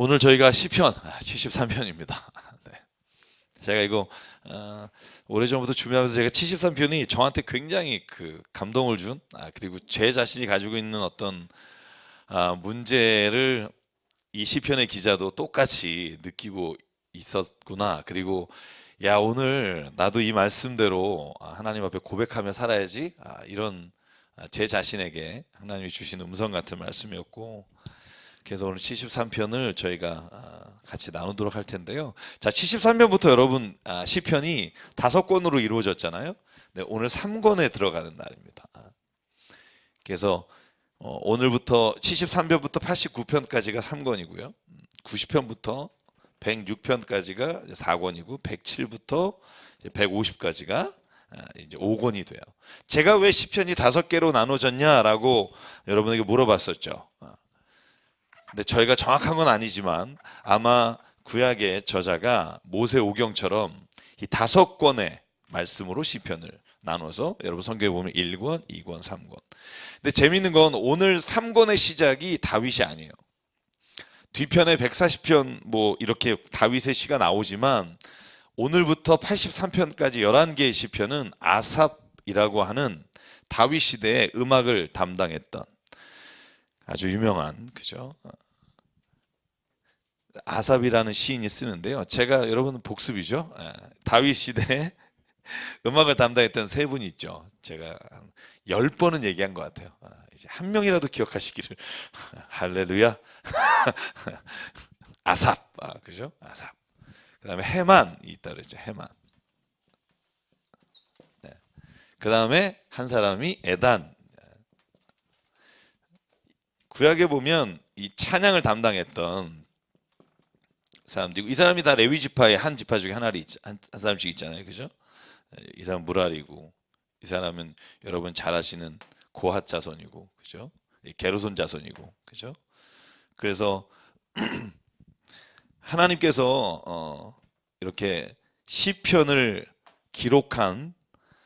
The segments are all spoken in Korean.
오늘 저희가 시편 73편입니다. 네. 제가 이거 오래전부터 준비하면서 제가 73편이 저한테 굉장히 감동을 준 그리고 제 자신이 가지고 있는 어떤 문제를 이 시편의 기자도 똑같이 느끼고 있었구나. 그리고 야, 오늘 나도 이 말씀대로 하나님 앞에 고백하며 살아야지. 이런 제 자신에게 하나님이 주신 음성 같은 말씀이었고, 그래서 오늘 73편을 저희가 같이 나누도록 할 텐데요. 자, 73편부터 여러분 시편이 5권으로 이루어졌잖아요. 네, 오늘 3권에 들어가는 날입니다. 그래서 오늘부터 73편부터 89편까지가 3권이고요. 90편부터 106편까지가 4권이고 107부터 150까지가 이제 5권이 돼요. 제가 왜 시편이 5개로 나눠졌냐라고 여러분에게 물어봤었죠. 근데 저희가 정확한 건 아니지만 아마 구약의 저자가 모세오경처럼 이 5권의 말씀으로 시편을 나눠서 여러분 성경에 보면 1권, 2권, 3권. 근데 재밌는 건 오늘 3권의 시작이 다윗이 아니에요. 뒤편에 140편 뭐 이렇게 다윗의 시가 나오지만 오늘부터 83편까지 11개의 시편은 아삽이라고 하는 다윗 시대의 음악을 담당했던 아주 유명한, 그죠? 아삽이라는 시인이 쓰는데요. 제가 여러분 복습이죠. 다윗 시대에 음악을 담당했던 3분이 있죠. 제가 한 10번은 얘기한 것 같아요. 이제 한 명이라도 기억하시기를. 할렐루야. 아삽, 그죠? 아삽. 그다음에 헤만이 있다 그랬죠. 헤만. 네. 그다음에 한 사람이 에단. 구약에 보면 이 찬양을 담당했던 사람들이고, 이 사람이 다 레위 지파의 한 지파 중에 한 사람씩 있잖아요, 그죠? 이 사람 무랄이고, 이 사람은 여러분 잘 아시는 고핫 자손이고, 그죠? 게르손 자손이고, 그죠? 그래서 하나님께서 이렇게 시편을 기록한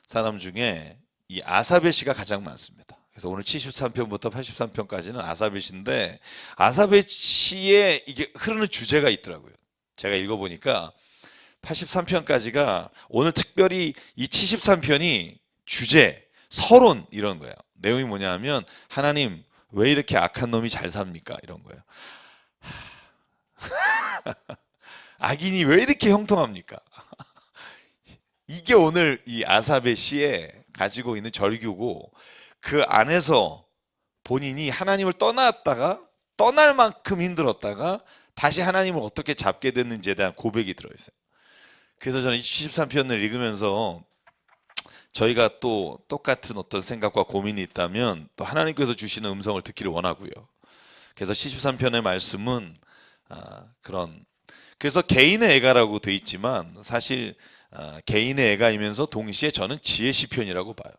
사람 중에 이 아삽의 시가 가장 많습니다. 그래서 오늘 73편부터 83편까지는 아삽의 시인데, 아삽의 시에 이게 흐르는 주제가 있더라고요. 제가 읽어보니까 83편까지가 오늘 특별히 이 73편이 주제, 서론 이런 거예요. 내용이 뭐냐 하면 하나님 왜 이렇게 악한 놈이 잘 삽니까? 이런 거예요. 악인이 왜 이렇게 형통합니까? 이게 오늘 이 아삽의 시에 가지고 있는 절규고, 그 안에서 본인이 하나님을 떠났다가 떠날 만큼 힘들었다가 다시 하나님을 어떻게 잡게 됐는지에 대한 고백이 들어있어요. 그래서 저는 73편을 읽으면서 저희가 또 똑같은 어떤 생각과 고민이 있다면 또 하나님께서 주시는 음성을 듣기를 원하고요. 그래서 73편의 말씀은 그래서 개인의 애가라고 돼 있지만 사실 개인의 애가이면서 동시에 저는 지혜 시편이라고 봐요.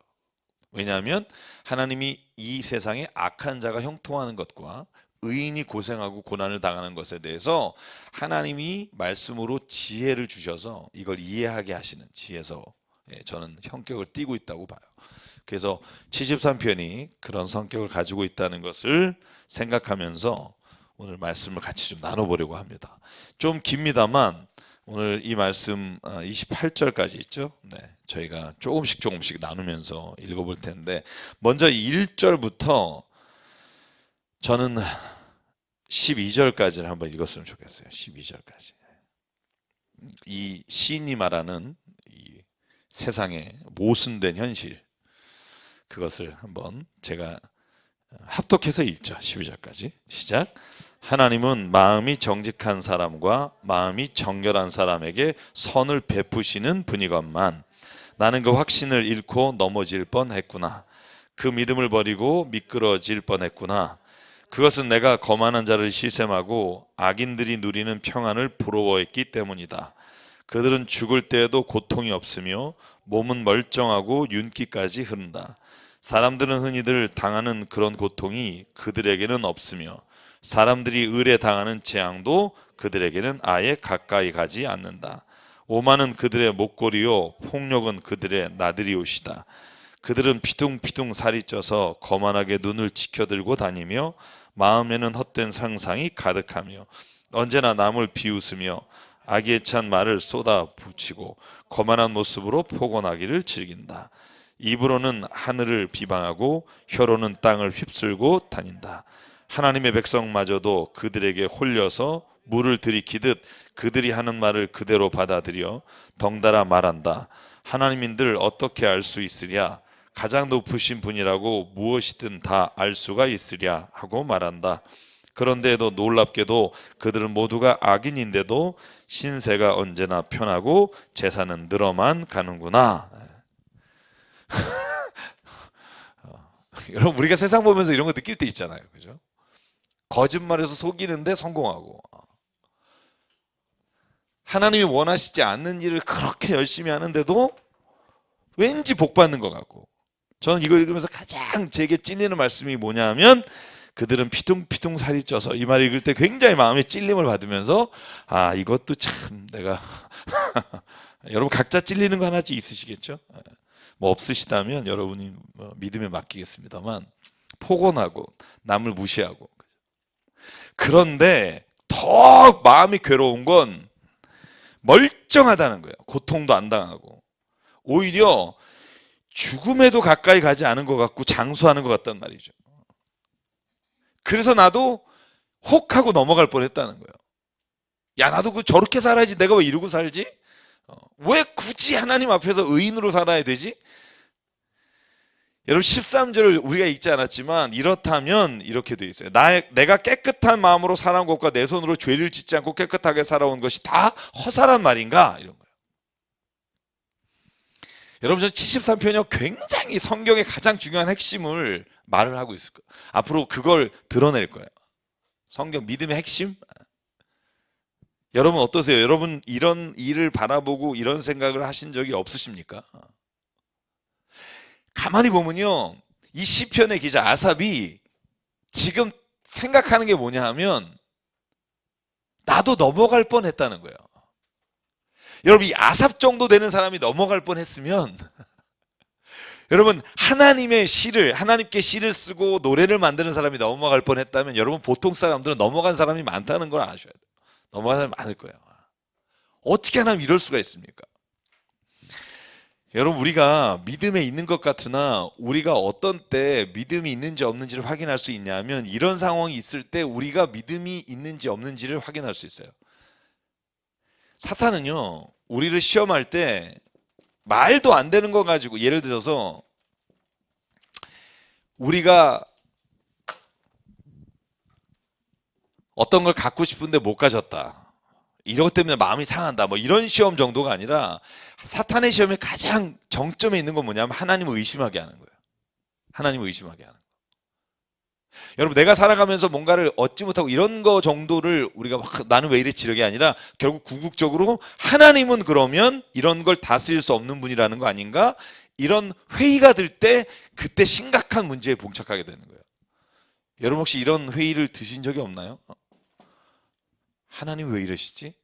왜냐하면 하나님이 이 세상에 악한 자가 형통하는 것과 의인이 고생하고 고난을 당하는 것에 대해서 하나님이 말씀으로 지혜를 주셔서 이걸 이해하게 하시는 지혜서 저는 성격을 띠고 있다고 봐요. 그래서 73편이 그런 성격을 가지고 있다는 것을 생각하면서 오늘 말씀을 같이 좀 나눠보려고 합니다. 좀 깁니다만 오늘 이 말씀 28절까지 있죠. 네, 저희가 조금씩 나누면서 읽어볼 텐데, 먼저 1절부터 저는 12절까지를 한번 읽었으면 좋겠어요. 12절까지. 이 시인이 말하는 이 세상의 모순된 현실, 그것을 한번 제가 합독해서 읽죠. 12절까지 시작. 하나님은 마음이 정직한 사람과 마음이 정결한 사람에게 선을 베푸시는 분이건만 나는 그 확신을 잃고 넘어질 뻔했구나. 그 믿음을 버리고 미끄러질 뻔했구나. 그것은 내가 거만한 자를 시샘하고 악인들이 누리는 평안을 부러워했기 때문이다. 그들은 죽을 때에도 고통이 없으며 몸은 멀쩡하고 윤기까지 흐른다. 사람들은 흔히들 당하는 그런 고통이 그들에게는 없으며 사람들이 을에 당하는 재앙도 그들에게는 아예 가까이 가지 않는다. 오만은 그들의 목걸이요 폭력은 그들의 나들이옷이다. 그들은 피둥피둥 살이 쪄서 거만하게 눈을 치켜들고 다니며 마음에는 헛된 상상이 가득하며 언제나 남을 비웃으며 악에 찬 말을 쏟아붙이고 거만한 모습으로 포곤하기를 즐긴다. 입으로는 하늘을 비방하고 혀로는 땅을 휩쓸고 다닌다. 하나님의 백성마저도 그들에게 홀려서 물을 들이키듯 그들이 하는 말을 그대로 받아들여 덩달아 말한다. 하나님인들 어떻게 알 수 있으랴? 가장 높으신 분이라고 무엇이든 다 알 수가 있으랴 하고 말한다. 그런데도 놀랍게도 그들은 모두가 악인인데도 신세가 언제나 편하고 재산은 늘어만 가는구나. 여러분, 우리가 세상 보면서 이런 거 느낄 때 있잖아요, 그죠? 거짓말해서 속이는데 성공하고, 하나님이 원하시지 않는 일을 그렇게 열심히 하는데도 왠지 복 받는 것 같고. 저는 이거 읽으면서 가장 제게 찔리는 말씀이 뭐냐면, 그들은 피둥피둥 살이 쪄서, 이 말 읽을 때 굉장히 마음에 찔림을 받으면서, 아, 이것도 참 내가 여러분 각자 찔리는 거 하나씩 있으시겠죠? 뭐 없으시다면 여러분이 믿음에 맡기겠습니다만, 포곤하고 남을 무시하고. 그런데 더 마음이 괴로운 건 멀쩡하다는 거예요. 고통도 안 당하고. 오히려 죽음에도 가까이 가지 않은 것 같고 장수하는 것 같단 말이죠. 그래서 나도 혹하고 넘어갈 뻔했다는 거예요. 야, 나도 저렇게 살아야지. 내가 왜 이러고 살지? 왜 굳이 하나님 앞에서 의인으로 살아야 되지? 여러분, 13절을 우리가 읽지 않았지만 이렇다면 이렇게 되어 있어요. 내가 깨끗한 마음으로 살아온 것과 내 손으로 죄를 짓지 않고 깨끗하게 살아온 것이 다 허사란 말인가? 이런 거예요. 여러분, 저는 73편이 굉장히 성경의 가장 중요한 핵심을 말을 하고 있을 거예요. 앞으로 그걸 드러낼 거예요. 성경 믿음의 핵심? 여러분 어떠세요? 여러분 이런 일을 바라보고 이런 생각을 하신 적이 없으십니까? 가만히 보면요, 이 시편의 기자 아삽이 지금 생각하는 게 뭐냐 하면, 나도 넘어갈 뻔했다는 거예요. 여러분, 이 아삽 정도 되는 사람이 넘어갈 뻔했으면 여러분, 하나님께 시를 쓰고 노래를 만드는 사람이 넘어갈 뻔했다면, 여러분 보통 사람들은 넘어간 사람이 많다는 걸 아셔야 돼요. 넘어간 사람이 많을 거예요. 어떻게 하나님 이럴 수가 있습니까? 여러분, 우리가 믿음에 있는 것 같으나 우리가 어떤 때 믿음이 있는지 없는지를 확인할 수 있냐면, 이런 상황이 있을 때 우리가 믿음이 있는지 없는지를 확인할 수 있어요. 사탄은요, 우리를 시험할 때 말도 안 되는 거 가지고, 예를 들어서 우리가 어떤 걸 갖고 싶은데 못 가졌다, 이것 때문에 마음이 상한다, 뭐 이런 시험 정도가 아니라, 사탄의 시험의 가장 정점에 있는 건 뭐냐면 하나님을 의심하게 하는 거예요. 하나님을 의심하게 하는 거예요. 여러분, 내가 살아가면서 뭔가를 얻지 못하고 이런 거 정도를 우리가 막 나는 왜 이랬지 이게 아니라, 결국 궁극적으로 하나님은 그러면 이런 걸 다스릴 수 없는 분이라는 거 아닌가? 이런 회의가 들 때 그때 심각한 문제에 봉착하게 되는 거예요. 여러분, 혹시 이런 회의를 드신 적이 없나요? 하나님 왜 이러시지?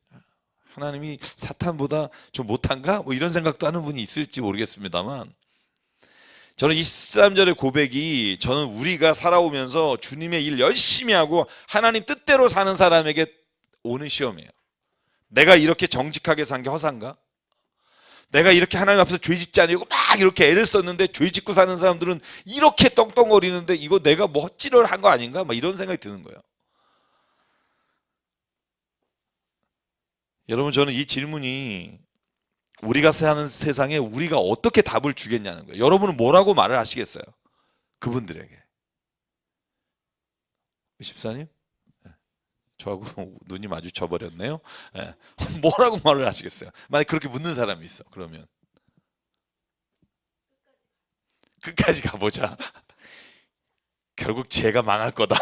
하나님이 사탄보다 좀 못한가? 뭐 이런 생각도 하는 분이 있을지 모르겠습니다만, 저는 이 13절의 고백이, 저는 우리가 살아오면서 주님의 일 열심히 하고 하나님 뜻대로 사는 사람에게 오는 시험이에요. 내가 이렇게 정직하게 산 게 허사인가? 내가 이렇게 하나님 앞에서 죄 짓지 않으려고 막 이렇게 애를 썼는데, 죄 짓고 사는 사람들은 이렇게 떵떵거리는데 이거 내가 뭐 헛짓을 한 거 아닌가? 막 이런 생각이 드는 거예요. 여러분, 저는 이 질문이 우리가 사는 세상에 우리가 어떻게 답을 주겠냐는 거예요. 여러분은 뭐라고 말을 하시겠어요? 그분들에게. 집사님? 저하고 눈이 마주쳐 버렸네요. 네. 뭐라고 말을 하시겠어요? 만약 그렇게 묻는 사람이 있어, 그러면 끝까지 가보자. 결국 제가 망할 거다.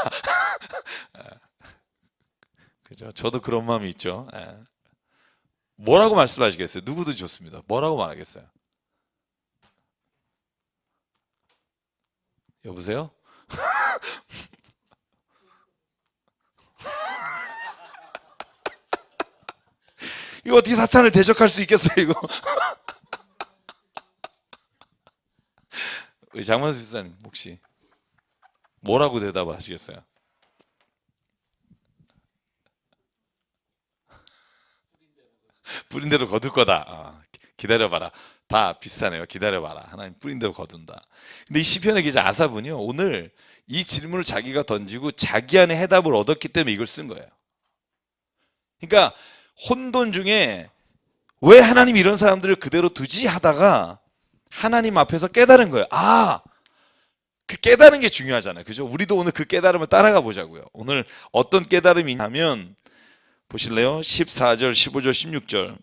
그죠? 저도 그런 마음이 있죠. 뭐라고 말씀하시겠어요? 누구도 좋습니다. 뭐라고 말하겠어요? 여보세요? 이거 어떻게 사탄을 대적할 수 있겠어요, 이거? 우리 장만수 집사님, 혹시 뭐라고 대답하시겠어요? 뿌린 대로 거둘 거다. 기다려봐라. 다 비슷하네요. 기다려봐라. 하나님 뿌린 대로 거둔다. 근데 이 시편의 기자 아삽은요, 오늘 이 질문을 자기가 던지고 자기 안에 해답을 얻었기 때문에 이걸 쓴 거예요. 그러니까 혼돈 중에 왜 하나님이 이런 사람들을 그대로 두지 하다가 하나님 앞에서 깨달은 거예요. 그 깨달은 게 중요하잖아요. 그죠? 우리도 오늘 그 깨달음을 따라가 보자고요. 오늘 어떤 깨달음이 있냐면, 보실래요? 14절, 15절, 16절.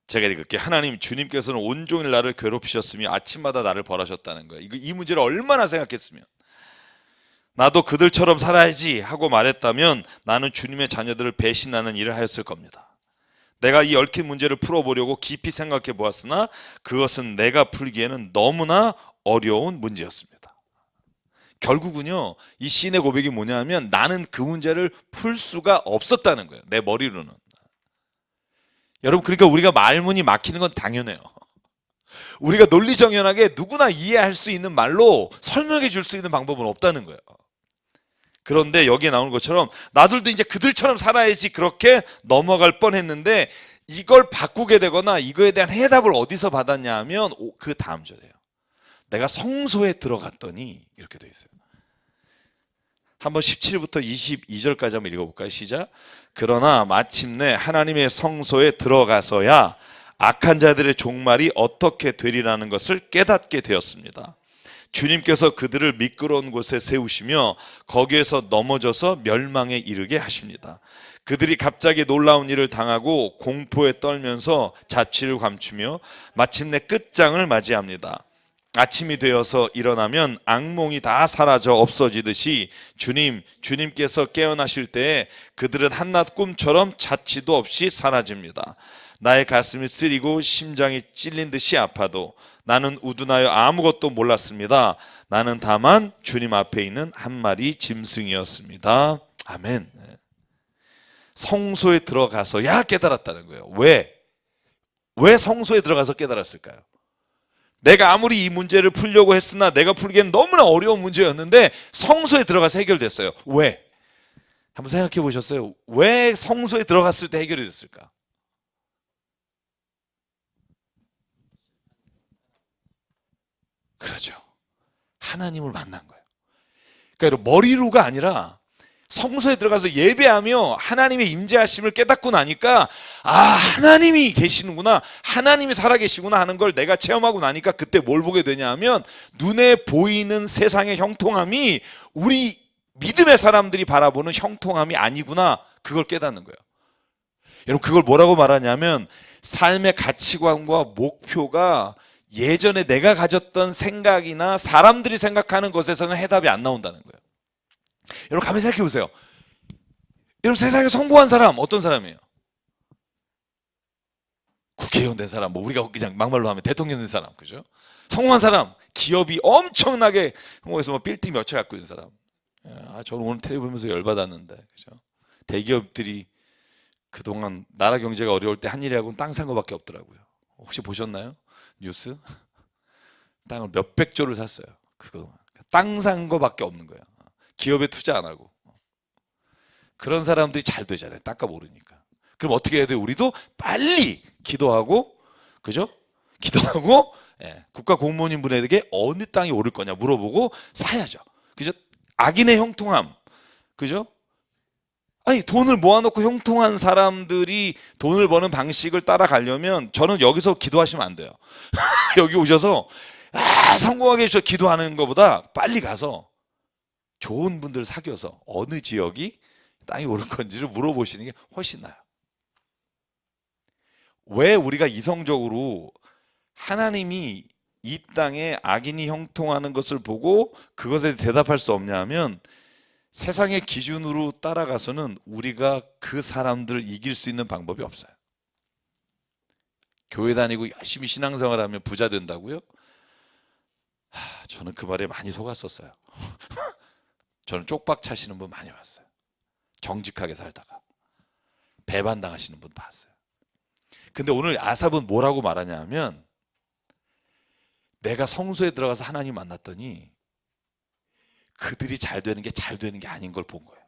제가 읽을게요. 하나님, 주님께서는 온종일 나를 괴롭히셨으며 아침마다 나를 벌하셨다는 거예요. 이 문제를 얼마나 생각했으면 나도 그들처럼 살아야지 하고 말했다면 나는 주님의 자녀들을 배신하는 일을 하였을 겁니다. 내가 이 얽힌 문제를 풀어보려고 깊이 생각해 보았으나 그것은 내가 풀기에는 너무나 어려운 문제였습니다. 결국은요, 이 시인의 고백이 뭐냐면 나는 그 문제를 풀 수가 없었다는 거예요. 내 머리로는. 여러분, 그러니까 우리가 말문이 막히는 건 당연해요. 우리가 논리정연하게 누구나 이해할 수 있는 말로 설명해 줄 수 있는 방법은 없다는 거예요. 그런데 여기에 나오는 것처럼 나들도 이제 그들처럼 살아야지 그렇게 넘어갈 뻔했는데, 이걸 바꾸게 되거나 이거에 대한 해답을 어디서 받았냐 하면 그 다음 절이에요. 내가 성소에 들어갔더니, 이렇게 돼 있어요. 한번 17부터 22절까지 한번 읽어볼까요? 시작. 그러나 마침내 하나님의 성소에 들어가서야 악한 자들의 종말이 어떻게 되리라는 것을 깨닫게 되었습니다. 주님께서 그들을 미끄러운 곳에 세우시며 거기에서 넘어져서 멸망에 이르게 하십니다. 그들이 갑자기 놀라운 일을 당하고 공포에 떨면서 자취를 감추며 마침내 끝장을 맞이합니다. 아침이 되어서 일어나면 악몽이 다 사라져 없어지듯이 주님께서 깨어나실 때에 그들은 한낮 꿈처럼 자취도 없이 사라집니다. 나의 가슴이 쓰리고 심장이 찔린 듯이 아파도 나는 우둔하여 아무것도 몰랐습니다. 나는 다만 주님 앞에 있는 한 마리 짐승이었습니다. 아멘. 성소에 들어가서야 깨달았다는 거예요. 왜 성소에 들어가서 깨달았을까요? 내가 아무리 이 문제를 풀려고 했으나 내가 풀기에는 너무나 어려운 문제였는데 성소에 들어가서 해결됐어요. 왜? 한번 생각해 보셨어요? 왜 성소에 들어갔을 때 해결이 됐을까? 그렇죠. 하나님을 만난 거예요. 그러니까 머리로가 아니라 성소에 들어가서 예배하며 하나님의 임재하심을 깨닫고 나니까 하나님이 계시는구나, 하나님이 살아계시구나 하는 걸 내가 체험하고 나니까 그때 뭘 보게 되냐 하면 눈에 보이는 세상의 형통함이 우리 믿음의 사람들이 바라보는 형통함이 아니구나, 그걸 깨닫는 거예요. 여러분, 그걸 뭐라고 말하냐면 삶의 가치관과 목표가 예전에 내가 가졌던 생각이나 사람들이 생각하는 것에서는 해답이 안 나온다는 거예요. 여러분, 가만히 생각해 보세요. 여러분, 세상에 성공한 사람 어떤 사람이에요? 국회의원 된 사람, 우리가 그냥 막말로 하면 대통령 된 사람, 그죠? 성공한 사람, 기업이 엄청나게 한국에서 빌딩 몇 채 갖고 있는 사람. 저는 오늘 텔레비 보면서 열받았는데, 그죠? 대기업들이 그동안 나라 경제가 어려울 때 한 일이 하고는 땅 산 거밖에 없더라고요. 혹시 보셨나요? 뉴스? 땅을 몇백 조를 샀어요. 그거 땅 산 거밖에 없는 거예요. 기업에 투자 안 하고. 그런 사람들이 잘 되잖아요. 땅값 오르니까. 그럼 어떻게 해야 돼요? 우리도 빨리 기도하고, 그죠? 기도하고, 국가 공무원인 분에게 어느 땅이 오를 거냐 물어보고 사야죠. 그죠? 악인의 형통함, 그죠? 아니, 돈을 모아놓고 형통한 사람들이 돈을 버는 방식을 따라가려면 저는 여기서 기도하시면 안 돼요. 여기 오셔서 성공하게 해주셔서 기도하는 것보다 빨리 가서 좋은 분들 사귀어서 어느 지역이 땅이 오를 건지를 물어보시는 게 훨씬 나아요. 왜 우리가 이성적으로 하나님이 이 땅에 악인이 형통하는 것을 보고 그것에 대답할 수 없냐 하면 세상의 기준으로 따라가서는 우리가 그 사람들을 이길 수 있는 방법이 없어요. 교회 다니고 열심히 신앙생활하면 부자 된다고요? 저는 그 말에 많이 속았었어요. 저는 쪽박 차시는 분 많이 봤어요. 정직하게 살다가 배반당하시는 분 봤어요. 근데 오늘 아삽은 뭐라고 말하냐 하면 내가 성소에 들어가서 하나님 만났더니 그들이 잘 되는 게 잘 되는 게 아닌 걸 본 거예요.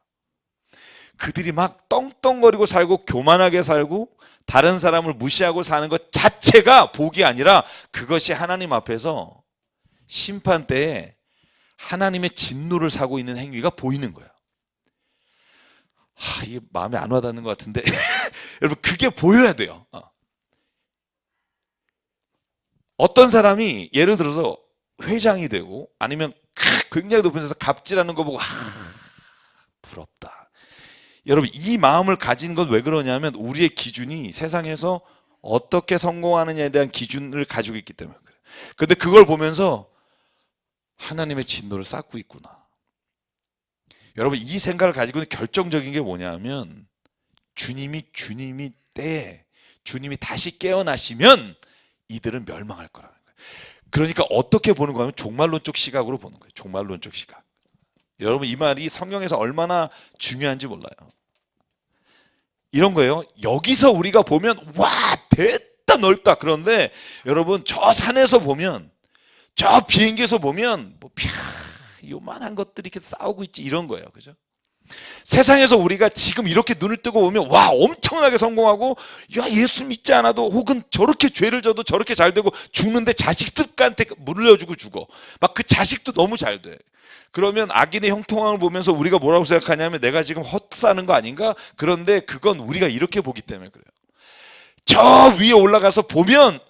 그들이 막 떵떵거리고 살고 교만하게 살고 다른 사람을 무시하고 사는 것 자체가 복이 아니라 그것이 하나님 앞에서 심판 때에 하나님의 진노를 사고 있는 행위가 보이는 거예요. 이게 마음에 안 와닿는 것 같은데 여러분, 그게 보여야 돼요. 어떤 사람이 예를 들어서 회장이 되고 아니면 굉장히 높은 데서 갑질하는 거 보고 부럽다. 여러분, 이 마음을 가진 건 왜 그러냐면 우리의 기준이 세상에서 어떻게 성공하느냐에 대한 기준을 가지고 있기 때문에 그래요. 근데 그걸 보면서 하나님의 진노를 쌓고 있구나. 여러분, 이 생각을 가지고 있는 결정적인 게 뭐냐면 주님이 때에 주님이 다시 깨어나시면 이들은 멸망할 거라는 거예요. 그러니까 어떻게 보는 거냐면 종말론적 시각으로 보는 거예요. 종말론적 시각. 여러분, 이 말이 성경에서 얼마나 중요한지 몰라요. 이런 거예요. 여기서 우리가 보면 와, 됐다 넓다. 그런데 여러분, 저 산에서 보면, 저 비행기에서 보면 뭐 요만한 것들이 이렇게 싸우고 있지, 이런 거예요. 그죠? 세상에서 우리가 지금 이렇게 눈을 뜨고 보면 와, 엄청나게 성공하고, 야, 예수 믿지 않아도 혹은 저렇게 죄를 져도 저렇게 잘 되고 죽는데 자식들한테 물려주고 죽어. 막 그 자식도 너무 잘 돼. 그러면 악인의 형통함을 보면서 우리가 뭐라고 생각하냐면 내가 지금 헛사는 거 아닌가? 그런데 그건 우리가 이렇게 보기 때문에 그래요. 저 위에 올라가서 보면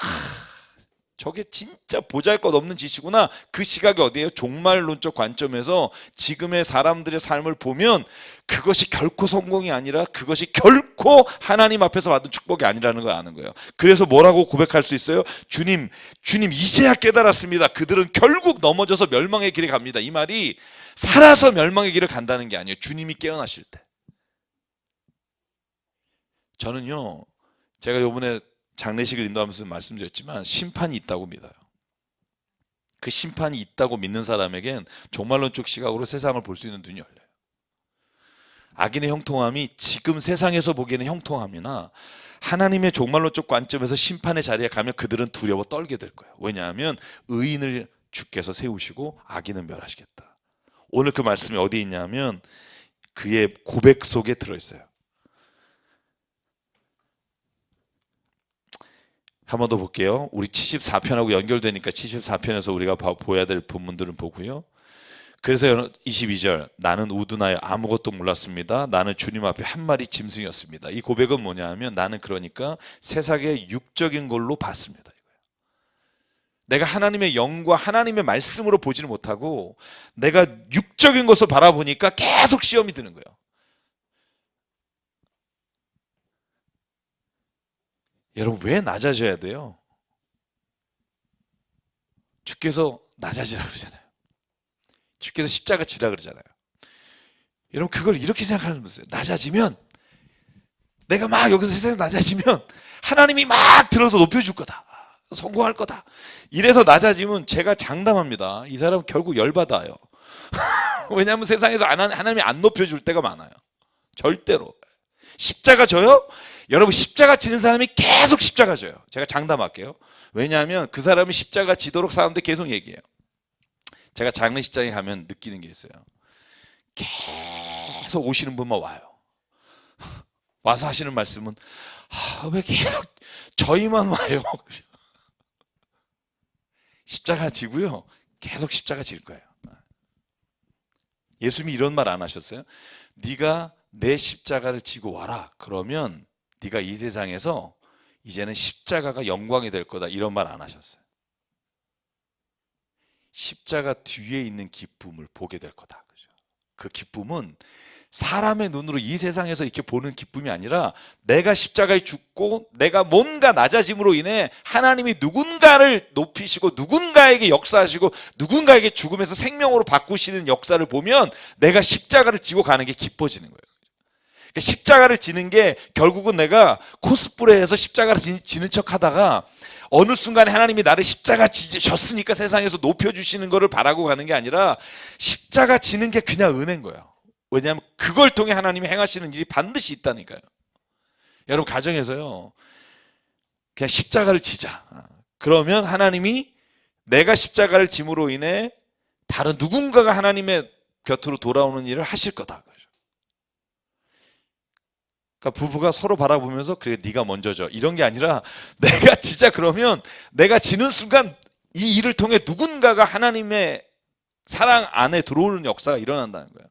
저게 진짜 보잘것없는 짓이구나. 그 시각이 어디예요? 종말론적 관점에서 지금의 사람들의 삶을 보면 그것이 결코 성공이 아니라 그것이 결코 하나님 앞에서 받은 축복이 아니라는 걸 아는 거예요. 그래서 뭐라고 고백할 수 있어요? 주님 이제야 깨달았습니다. 그들은 결국 넘어져서 멸망의 길에 갑니다. 이 말이 살아서 멸망의 길을 간다는 게 아니에요. 주님이 깨어나실 때. 저는요, 제가 요번에 장례식을 인도하면서 말씀드렸지만 심판이 있다고 믿어요. 그 심판이 있다고 믿는 사람에겐 종말론적 시각으로 세상을 볼 수 있는 눈이 열려요. 악인의 형통함이 지금 세상에서 보기에는 형통함이나 하나님의 종말론적 관점에서 심판의 자리에 가면 그들은 두려워 떨게 될 거예요. 왜냐하면 의인을 주께서 세우시고 악인은 멸하시겠다. 오늘 그 말씀이 어디 있냐면 그의 고백 속에 들어있어요. 한 번 더 볼게요. 우리 74편하고 연결되니까 74편에서 우리가 보여야 될 본문들은 보고요. 그래서 22절, 나는 우둔하여 아무것도 몰랐습니다. 나는 주님 앞에 한 마리 짐승이었습니다. 이 고백은 뭐냐 하면 나는 그러니까 세상의 육적인 걸로 봤습니다. 내가 하나님의 영과 하나님의 말씀으로 보지를 못하고 내가 육적인 것을 바라보니까 계속 시험이 드는 거예요. 여러분, 왜 낮아져야 돼요? 주께서 낮아지라 그러잖아요. 주께서 십자가 지라 그러잖아요. 여러분, 그걸 이렇게 생각하는 분이세요. 낮아지면, 내가 막 여기서 세상에 낮아지면 하나님이 막 들어서 높여줄 거다. 성공할 거다. 이래서 낮아지면 제가 장담합니다. 이 사람은 결국 열받아요. 왜냐하면 세상에서 하나님이 안 높여줄 때가 많아요. 절대로. 십자가 져요? 여러분, 십자가 지는 사람이 계속 십자가 져요. 제가 장담할게요. 왜냐하면 그 사람이 십자가 지도록 사람들 계속 얘기해요. 제가 장례식장에 가면 느끼는 게 있어요. 계속 오시는 분만 와요. 와서 하시는 말씀은 왜 계속 저희만 와요? 십자가 지고요. 계속 십자가 질 거예요. 예수님이 이런 말 안 하셨어요? 네가 내 십자가를 지고 와라. 그러면 네가 이 세상에서 이제는 십자가가 영광이 될 거다. 이런 말 안 하셨어요. 십자가 뒤에 있는 기쁨을 보게 될 거다. 그죠? 그 기쁨은 사람의 눈으로 이 세상에서 이렇게 보는 기쁨이 아니라 내가 십자가에 죽고 내가 뭔가 낮아짐으로 인해 하나님이 누군가를 높이시고 누군가에게 역사하시고 누군가에게 죽음에서 생명으로 바꾸시는 역사를 보면 내가 십자가를 지고 가는 게 기뻐지는 거예요. 그러니까 십자가를 지는 게 결국은 내가 코스프레해서 십자가를 지는 척 하다가 어느 순간에 하나님이 나를 십자가 지셨으니까 세상에서 높여주시는 거를 바라고 가는 게 아니라 십자가 지는 게 그냥 은혜인 거예요. 왜냐하면 그걸 통해 하나님이 행하시는 일이 반드시 있다니까요. 여러분, 가정에서요, 그냥 십자가를 지자. 그러면 하나님이 내가 십자가를 짐으로 인해 다른 누군가가 하나님의 곁으로 돌아오는 일을 하실 거다. 그러니까 부부가 서로 바라보면서 그래 네가 먼저 져 이런 게 아니라 내가 진짜 그러면 내가 지는 순간 이 일을 통해 누군가가 하나님의 사랑 안에 들어오는 역사가 일어난다는 거예요.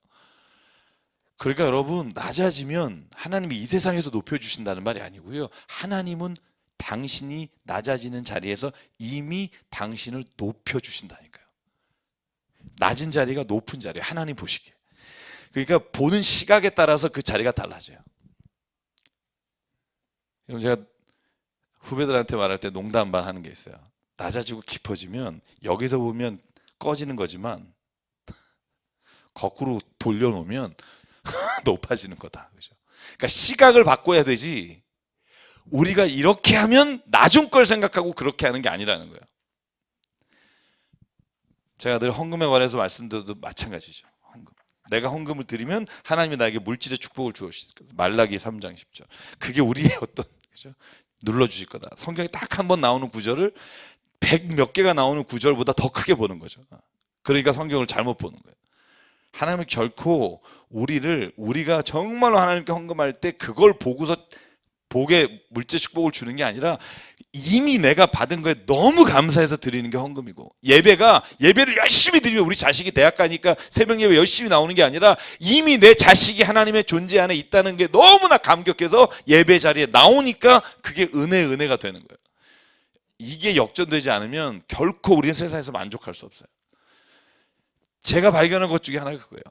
그러니까 여러분 낮아지면 하나님이 이 세상에서 높여주신다는 말이 아니고요. 하나님은 당신이 낮아지는 자리에서 이미 당신을 높여주신다니까요. 낮은 자리가 높은 자리예요. 하나님 보시기에. 그러니까 보는 시각에 따라서 그 자리가 달라져요. 그럼 제가 후배들한테 말할 때 농담 반 하는 게 있어요. 낮아지고 깊어지면 여기서 보면 꺼지는 거지만 거꾸로 돌려놓으면 높아지는 거다. 그죠? 그러니까 시각을 바꿔야 되지. 우리가 이렇게 하면 나중 걸 생각하고 그렇게 하는 게 아니라는 거예요. 제가 늘 헌금에 관해서 말씀드려도 마찬가지죠. 헌금. 내가 헌금을 드리면 하나님이 나에게 물질의 축복을 주실 거다. 말라기 3장 10절. 그게 우리의 어떤 그죠? 눌러주실 거다. 성경에 딱 한 번 나오는 구절을 100 몇 개가 나오는 구절보다 더 크게 보는 거죠. 그러니까 성경을 잘못 보는 거예요. 하나님은 결코 우리가 정말로 하나님께 헌금할 때 그걸 보고서 복의 물질 축복을 주는 게 아니라 이미 내가 받은 거에 너무 감사해서 드리는 게 헌금이고, 예배를 열심히 드리면 우리 자식이 대학 가니까 새벽 예배 열심히 나오는 게 아니라 이미 내 자식이 하나님의 존재 안에 있다는 게 너무나 감격해서 예배 자리에 나오니까 그게 은혜가 되는 거예요. 이게 역전되지 않으면 결코 우리는 세상에서 만족할 수 없어요. 제가 발견한 것 중에 하나가 그거예요.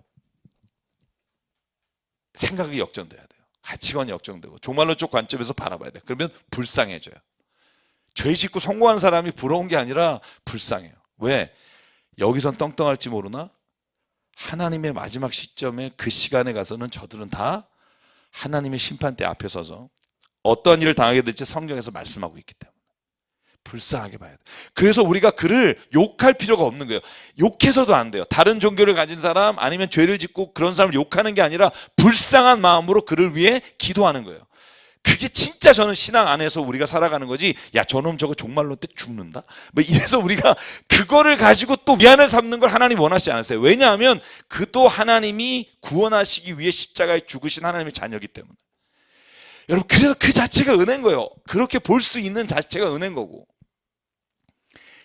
생각이 역전돼야 돼요. 가치관이 역전되고 종말론 쪽 관점에서 바라봐야 돼요. 그러면 불쌍해져요. 죄 짓고 성공한 사람이 부러운 게 아니라 불쌍해요. 왜? 여기선 떵떵할지 모르나 하나님의 마지막 시점에 그 시간에 가서는 저들은 다 하나님의 심판대 앞에 서서 어떠한 일을 당하게 될지 성경에서 말씀하고 있기 때문에 불쌍하게 봐야 돼요. 그래서 우리가 그를 욕할 필요가 없는 거예요. 욕해서도 안 돼요. 다른 종교를 가진 사람 아니면 죄를 짓고 그런 사람을 욕하는 게 아니라 불쌍한 마음으로 그를 위해 기도하는 거예요. 그게 진짜 저는 신앙 안에서 우리가 살아가는 거지. 야, 저놈 저거 종말론 때 죽는다? 뭐 이래서 우리가 그거를 가지고 또 미안을 삼는 걸 하나님 원하시지 않으세요. 왜냐하면 그도 하나님이 구원하시기 위해 십자가에 죽으신 하나님의 자녀이기 때문에. 여러분, 그래서 그 자체가 은혜인 거예요. 그렇게 볼 수 있는 자체가 은혜인 거고.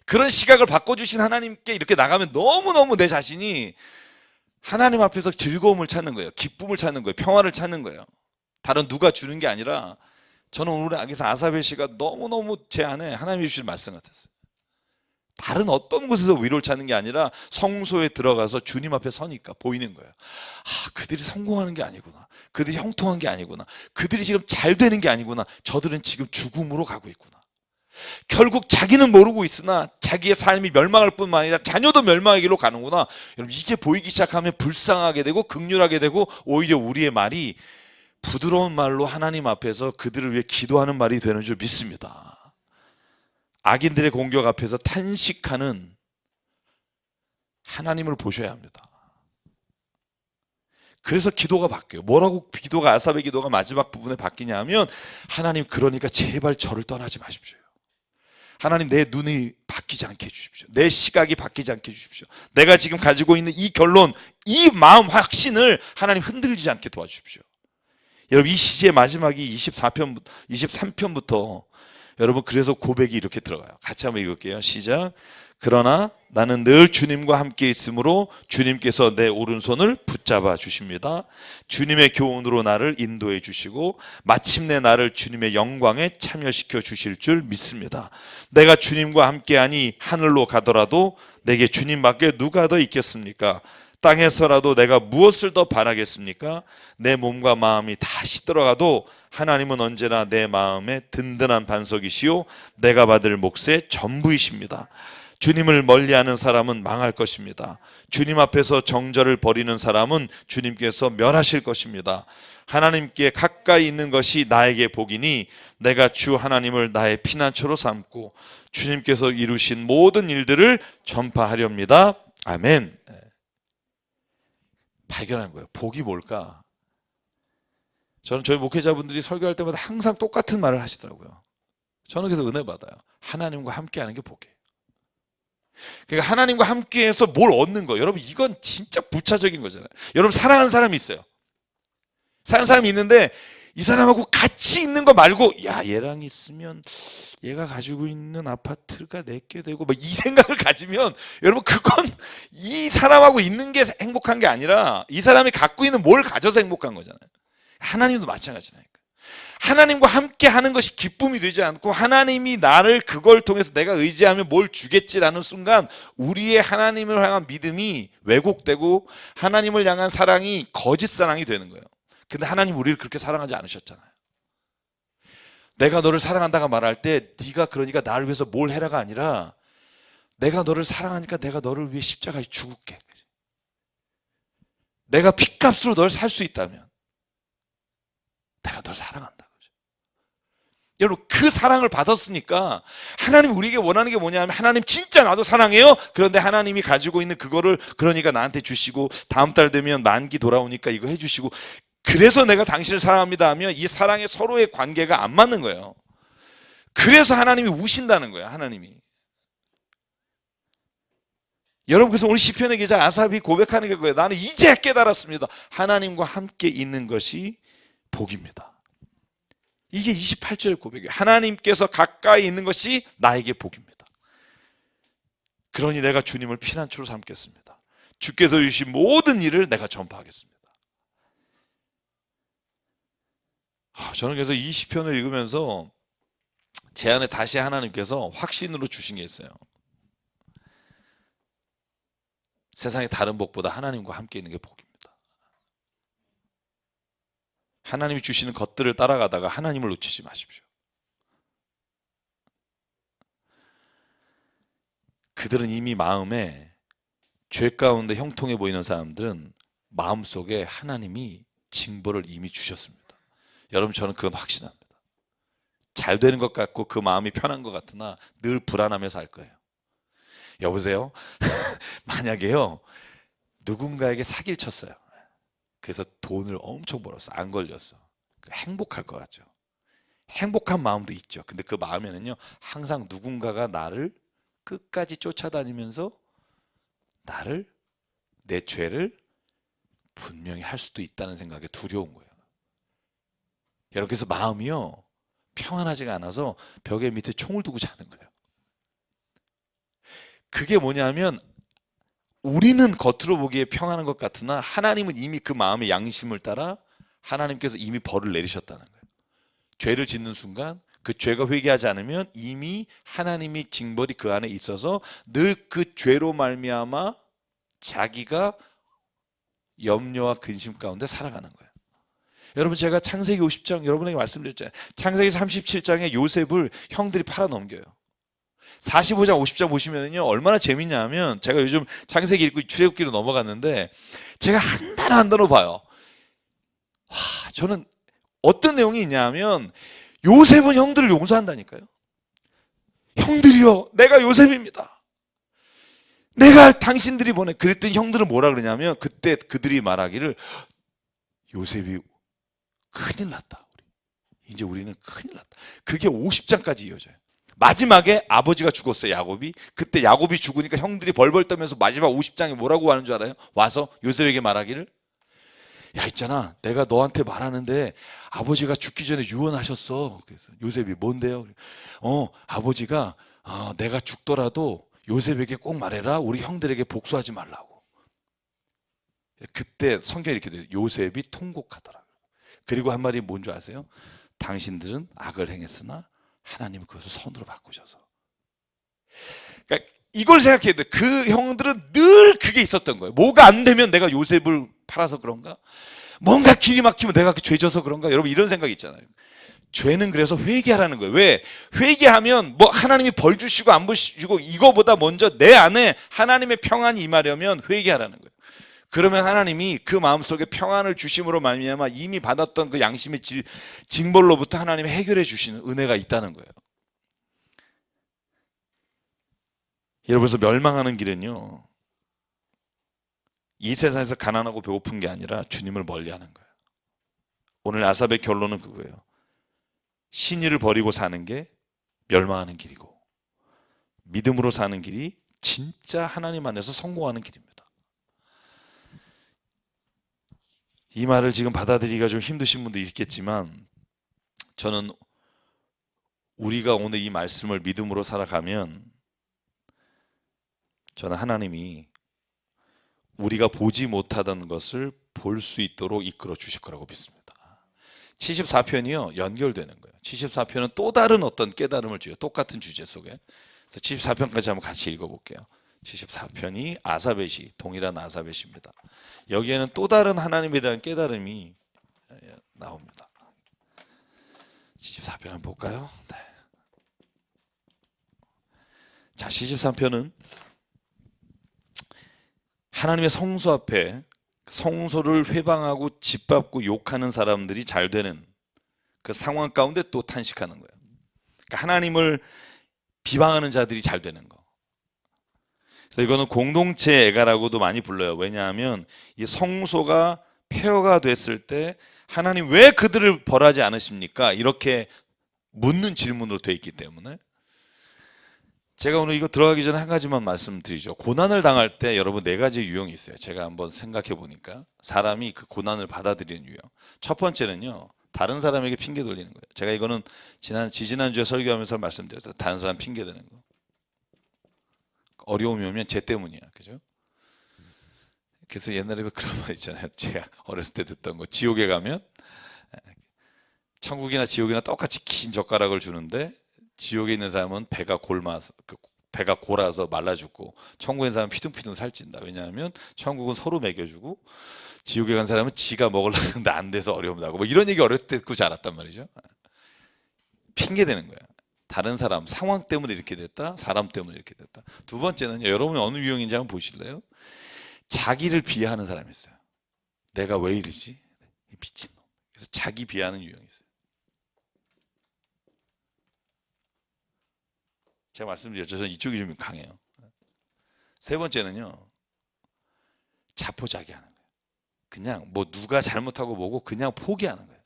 그런 시각을 바꿔주신 하나님께 이렇게 나가면 너무너무 내 자신이 하나님 앞에서 즐거움을 찾는 거예요. 기쁨을 찾는 거예요. 평화를 찾는 거예요. 다른 누가 주는 게 아니라 저는 오늘 여기서 아사벨 씨가 너무너무 제 안에 하나님이 주신 말씀 같았어요. 다른 어떤 곳에서 위로를 찾는 게 아니라 성소에 들어가서 주님 앞에 서니까 보이는 거예요. 아, 그들이 성공하는 게 아니구나. 그들이 형통한 게 아니구나. 그들이 지금 잘 되는 게 아니구나. 저들은 지금 죽음으로 가고 있구나. 결국 자기는 모르고 있으나 자기의 삶이 멸망할 뿐만 아니라 자녀도 멸망의 길로 가는구나. 여러분, 이게 보이기 시작하면 불쌍하게 되고 긍휼하게 되고 오히려 우리의 말이 부드러운 말로 하나님 앞에서 그들을 위해 기도하는 말이 되는 줄 믿습니다. 악인들의 공격 앞에서 탄식하는 하나님을 보셔야 합니다. 그래서 기도가 바뀌어요. 뭐라고 기도가 아삽의 기도가 마지막 부분에 바뀌냐 하면 하나님, 그러니까 제발 저를 떠나지 마십시오. 하나님, 내 눈이 바뀌지 않게 해주십시오. 내 시각이 바뀌지 않게 해주십시오. 내가 지금 가지고 있는 이 결론, 이 마음 확신을 하나님 흔들리지 않게 도와주십시오. 여러분, 이 시제의 마지막이 23편부터 여러분, 그래서 고백이 이렇게 들어가요. 같이 한번 읽을게요. 시작. 그러나 나는 늘 주님과 함께 있으므로 주님께서 내 오른손을 붙잡아 주십니다. 주님의 교훈으로 나를 인도해 주시고 마침내 나를 주님의 영광에 참여시켜 주실 줄 믿습니다. 내가 주님과 함께하니 하늘로 가더라도 내게 주님밖에 누가 더 있겠습니까? 땅에서라도 내가 무엇을 더 바라겠습니까? 내 몸과 마음이 다 시들어가도 하나님은 언제나 내 마음에 든든한 반석이시요 내가 받을 몫의 전부이십니다. 주님을 멀리하는 사람은 망할 것입니다. 주님 앞에서 정절을 버리는 사람은 주님께서 멸하실 것입니다. 하나님께 가까이 있는 것이 나에게 복이니 내가 주 하나님을 나의 피난처로 삼고 주님께서 이루신 모든 일들을 전파하렵니다. 아멘. 발견한 거예요. 복이 뭘까? 저는 저희 목회자분들이 설교할 때마다 항상 똑같은 말을 하시더라고요. 저는 그래서 은혜 받아요. 하나님과 함께하는 게 복이에요. 그러니까 하나님과 함께해서 뭘 얻는 거. 여러분, 이건 진짜 부차적인 거잖아요. 여러분, 사랑하는 사람이 있어요. 사랑하는 사람이 있는데 이 사람하고 같이 있는 거 말고, 야, 얘랑 있으면 얘가 가지고 있는 아파트가 내게 되고 뭐 이 생각을 가지면, 여러분, 그건 이 사람하고 있는 게 행복한 게 아니라 이 사람이 갖고 있는 뭘 가져서 행복한 거잖아요. 하나님도 마찬가지라니까. 하나님과 함께 하는 것이 기쁨이 되지 않고, 하나님이 나를 그걸 통해서 내가 의지하면 뭘 주겠지라는 순간 우리의 하나님을 향한 믿음이 왜곡되고 하나님을 향한 사랑이 거짓 사랑이 되는 거예요. 근데 하나님 우리를 그렇게 사랑하지 않으셨잖아요. 내가 너를 사랑한다가 말할 때 네가 그러니까 나를 위해서 뭘 해라가 아니라, 내가 너를 사랑하니까 내가 너를 위해 십자가에 죽을게. 내가 핏값으로 널 살 수 있다면 내가 널 사랑한다. 여러분, 그 사랑을 받았으니까 하나님 우리에게 원하는 게 뭐냐면, 하나님 진짜 나도 사랑해요. 그런데 하나님이 가지고 있는 그거를 그러니까 나한테 주시고, 다음 달 되면 만기 돌아오니까 이거 해주시고, 그래서 내가 당신을 사랑합니다 하면 이 사랑의 서로의 관계가 안 맞는 거예요. 그래서 하나님이 우신다는 거예요. 하나님이. 여러분, 그래서 오늘 시편의 기자 아삽이 고백하는 게 그거예요. 나는 이제 깨달았습니다. 하나님과 함께 있는 것이 복입니다. 이게 28절의 고백이에요. 하나님께서 가까이 있는 것이 나에게 복입니다. 그러니 내가 주님을 피난처로 삼겠습니다. 주께서 주신 모든 일을 내가 전파하겠습니다. 저는 그래서 이 시편을 읽으면서 제 안에 다시 하나님께서 확신으로 주신 게 있어요. 세상의 다른 복보다 하나님과 함께 있는 게 복입니다. 하나님이 주시는 것들을 따라가다가 하나님을 놓치지 마십시오. 그들은 이미 마음에, 죄 가운데 형통해 보이는 사람들은 마음속에 하나님이 징벌을 이미 주셨습니다. 여러분, 저는 그건 확신합니다. 잘 되는 것 같고 그 마음이 편한 것 같으나 늘 불안하며 살 거예요. 여보세요? 만약에요, 누군가에게 사기를 쳤어요. 그래서 돈을 엄청 벌었어. 안 걸렸어. 행복할 것 같죠. 행복한 마음도 있죠. 근데 그 마음에는요, 항상 누군가가 나를 끝까지 쫓아다니면서 나를, 내 죄를 분명히 할 수도 있다는 생각에 두려운 거예요. 여러분, 그래서 마음이요, 평안하지가 않아서 벽에 밑에 총을 두고 자는 거예요. 그게 뭐냐면, 우리는 겉으로 보기에 평안한 것 같으나 하나님은 이미 그 마음의 양심을 따라 하나님께서 이미 벌을 내리셨다는 거예요. 죄를 짓는 순간 그 죄가 회개하지 않으면 이미 하나님이 징벌이 그 안에 있어서 늘 그 죄로 말미암아 자기가 염려와 근심 가운데 살아가는 거예요. 여러분, 제가 창세기 50장 여러분에게 말씀드렸잖아요. 창세기 37장에 요셉을 형들이 팔아넘겨요. 45장 50장 보시면요, 얼마나 재밌냐 하면, 제가 요즘 창세기 읽고 출애굽기로 넘어갔는데 제가 한 단어 한 단어 봐요. 저는 어떤 내용이 있냐 하면, 요셉은 형들을 용서한다니까요. 형들이요, 내가 요셉입니다. 내가 당신들이 보내. 그랬더니 형들은 뭐라 그러냐면, 그때 그들이 말하기를, 요셉이 큰일 났다. 이제 우리는 큰일 났다. 그게 50장까지 이어져요. 마지막에 아버지가 죽었어요, 야곱이. 그때 야곱이 죽으니까 형들이 벌벌 떠면서 마지막 50장에 뭐라고 하는 줄 알아요? 와서 요셉에게 말하기를, 야, 있잖아, 내가 너한테 말하는데 아버지가 죽기 전에 유언하셨어. 그래서 요셉이 뭔데요? 아버지가 내가 죽더라도 요셉에게 꼭 말해라. 우리 형들에게 복수하지 말라고. 그때 성경이 이렇게 돼요. 요셉이 통곡하더라고요. 그리고 한 말이 뭔 줄 아세요? 당신들은 악을 행했으나 하나님은 그것을 선으로 바꾸셔서. 그러니까 이걸 생각해야 돼. 그 형들은 늘 그게 있었던 거예요. 뭐가 안 되면 내가 요셉을 팔아서 그런가? 뭔가 길이 막히면 내가 죄 져서 그런가? 여러분, 이런 생각이 있잖아요. 죄는 그래서 회개하라는 거예요. 왜? 회개하면 뭐 하나님이 벌 주시고 안 주시고, 이거보다 먼저 내 안에 하나님의 평안이 임하려면 회개하라는 거예요. 그러면 하나님이 그 마음속에 평안을 주심으로 말미암아 이미 받았던 그 양심의 징벌로부터 하나님이 해결해 주시는 은혜가 있다는 거예요. 여러분, 그래서 멸망하는 길은요, 이 세상에서 가난하고 배고픈 게 아니라 주님을 멀리하는 거예요. 오늘 아삽의 결론은 그거예요. 신의를 버리고 사는 게 멸망하는 길이고, 믿음으로 사는 길이 진짜 하나님 안에서 성공하는 길입니다. 이 말을 지금 받아들이기가 좀 힘드신 분도 있겠지만 저는 우리가 오늘 이 말씀을 믿음으로 살아가면 저는 하나님이 우리가 보지 못하던 것을 볼 수 있도록 이끌어 주실 거라고 믿습니다. 74편이요 연결되는 거예요. 74편은 또 다른 어떤 깨달음을 줘요. 똑같은 주제 속에. 그래서 74편까지 한번 같이 읽어볼게요. 74편이 아사벳 시, 동일한 아사벳 시입니다. 여기에는 또 다른 하나님에 대한 깨달음이 나옵니다. 74편 한번 볼까요? 네. 자, 73편은 하나님의 성소 앞에 성소를 회방하고 짓밟고 욕하는 사람들이 잘 되는 그 상황 가운데 또 탄식하는 거예요. 그러니까 하나님을 비방하는 자들이 잘 되는 거. 그래서 이거는 공동체 애가라고도 많이 불러요. 왜냐하면 이 성소가 폐허가 됐을 때 하나님 왜 그들을 벌하지 않으십니까? 이렇게 묻는 질문으로 되어 있기 때문에 제가 오늘 이거 들어가기 전에 한 가지만 말씀드리죠. 고난을 당할 때 여러분 네 가지 유형이 있어요. 제가 한번 생각해 보니까 사람이 그 고난을 받아들이는 유형. 첫 번째는요. 다른 사람에게 핑계 돌리는 거예요. 제가 이거는 지지난주에 설교하면서 말씀드렸어요. 다른 사람 핑계 대는 거. 어려움이 오면 쟤 때문이야. 그죠? 그래서 옛날에 그런 말 있잖아요. 제가 어렸을 때 듣던 거. 지옥에 가면 천국이나 지옥이나 똑같이 긴 젓가락을 주는데 지옥에 있는 사람은 배가 골아서 말라 죽고 천국에 있는 사람은 피둥피둥 살찐다. 왜냐하면 천국은 서로 먹여주고 지옥에 간 사람은 지가 먹으려고 하는데 안 돼서 어려움 나고 뭐 이런 얘기 어렸을 때 듣고 자랐단 말이죠. 핑계 대는 거야. 다른 사람 상황 때문에 이렇게 됐다. 사람 때문에 이렇게 됐다. 두 번째는 여러분이 어느 유형인지 한번 보실래요? 자기를 비하하는 사람이 있어요. 내가 왜 이러지? 미친놈. 그래서 자기 비하하는 유형이 있어요. 제가 말씀드렸죠. 저는 이쪽이 좀 강해요. 세 번째는요. 자포자기하는 거예요. 그냥 뭐 누가 잘못하고 뭐고 그냥 포기하는 거예요.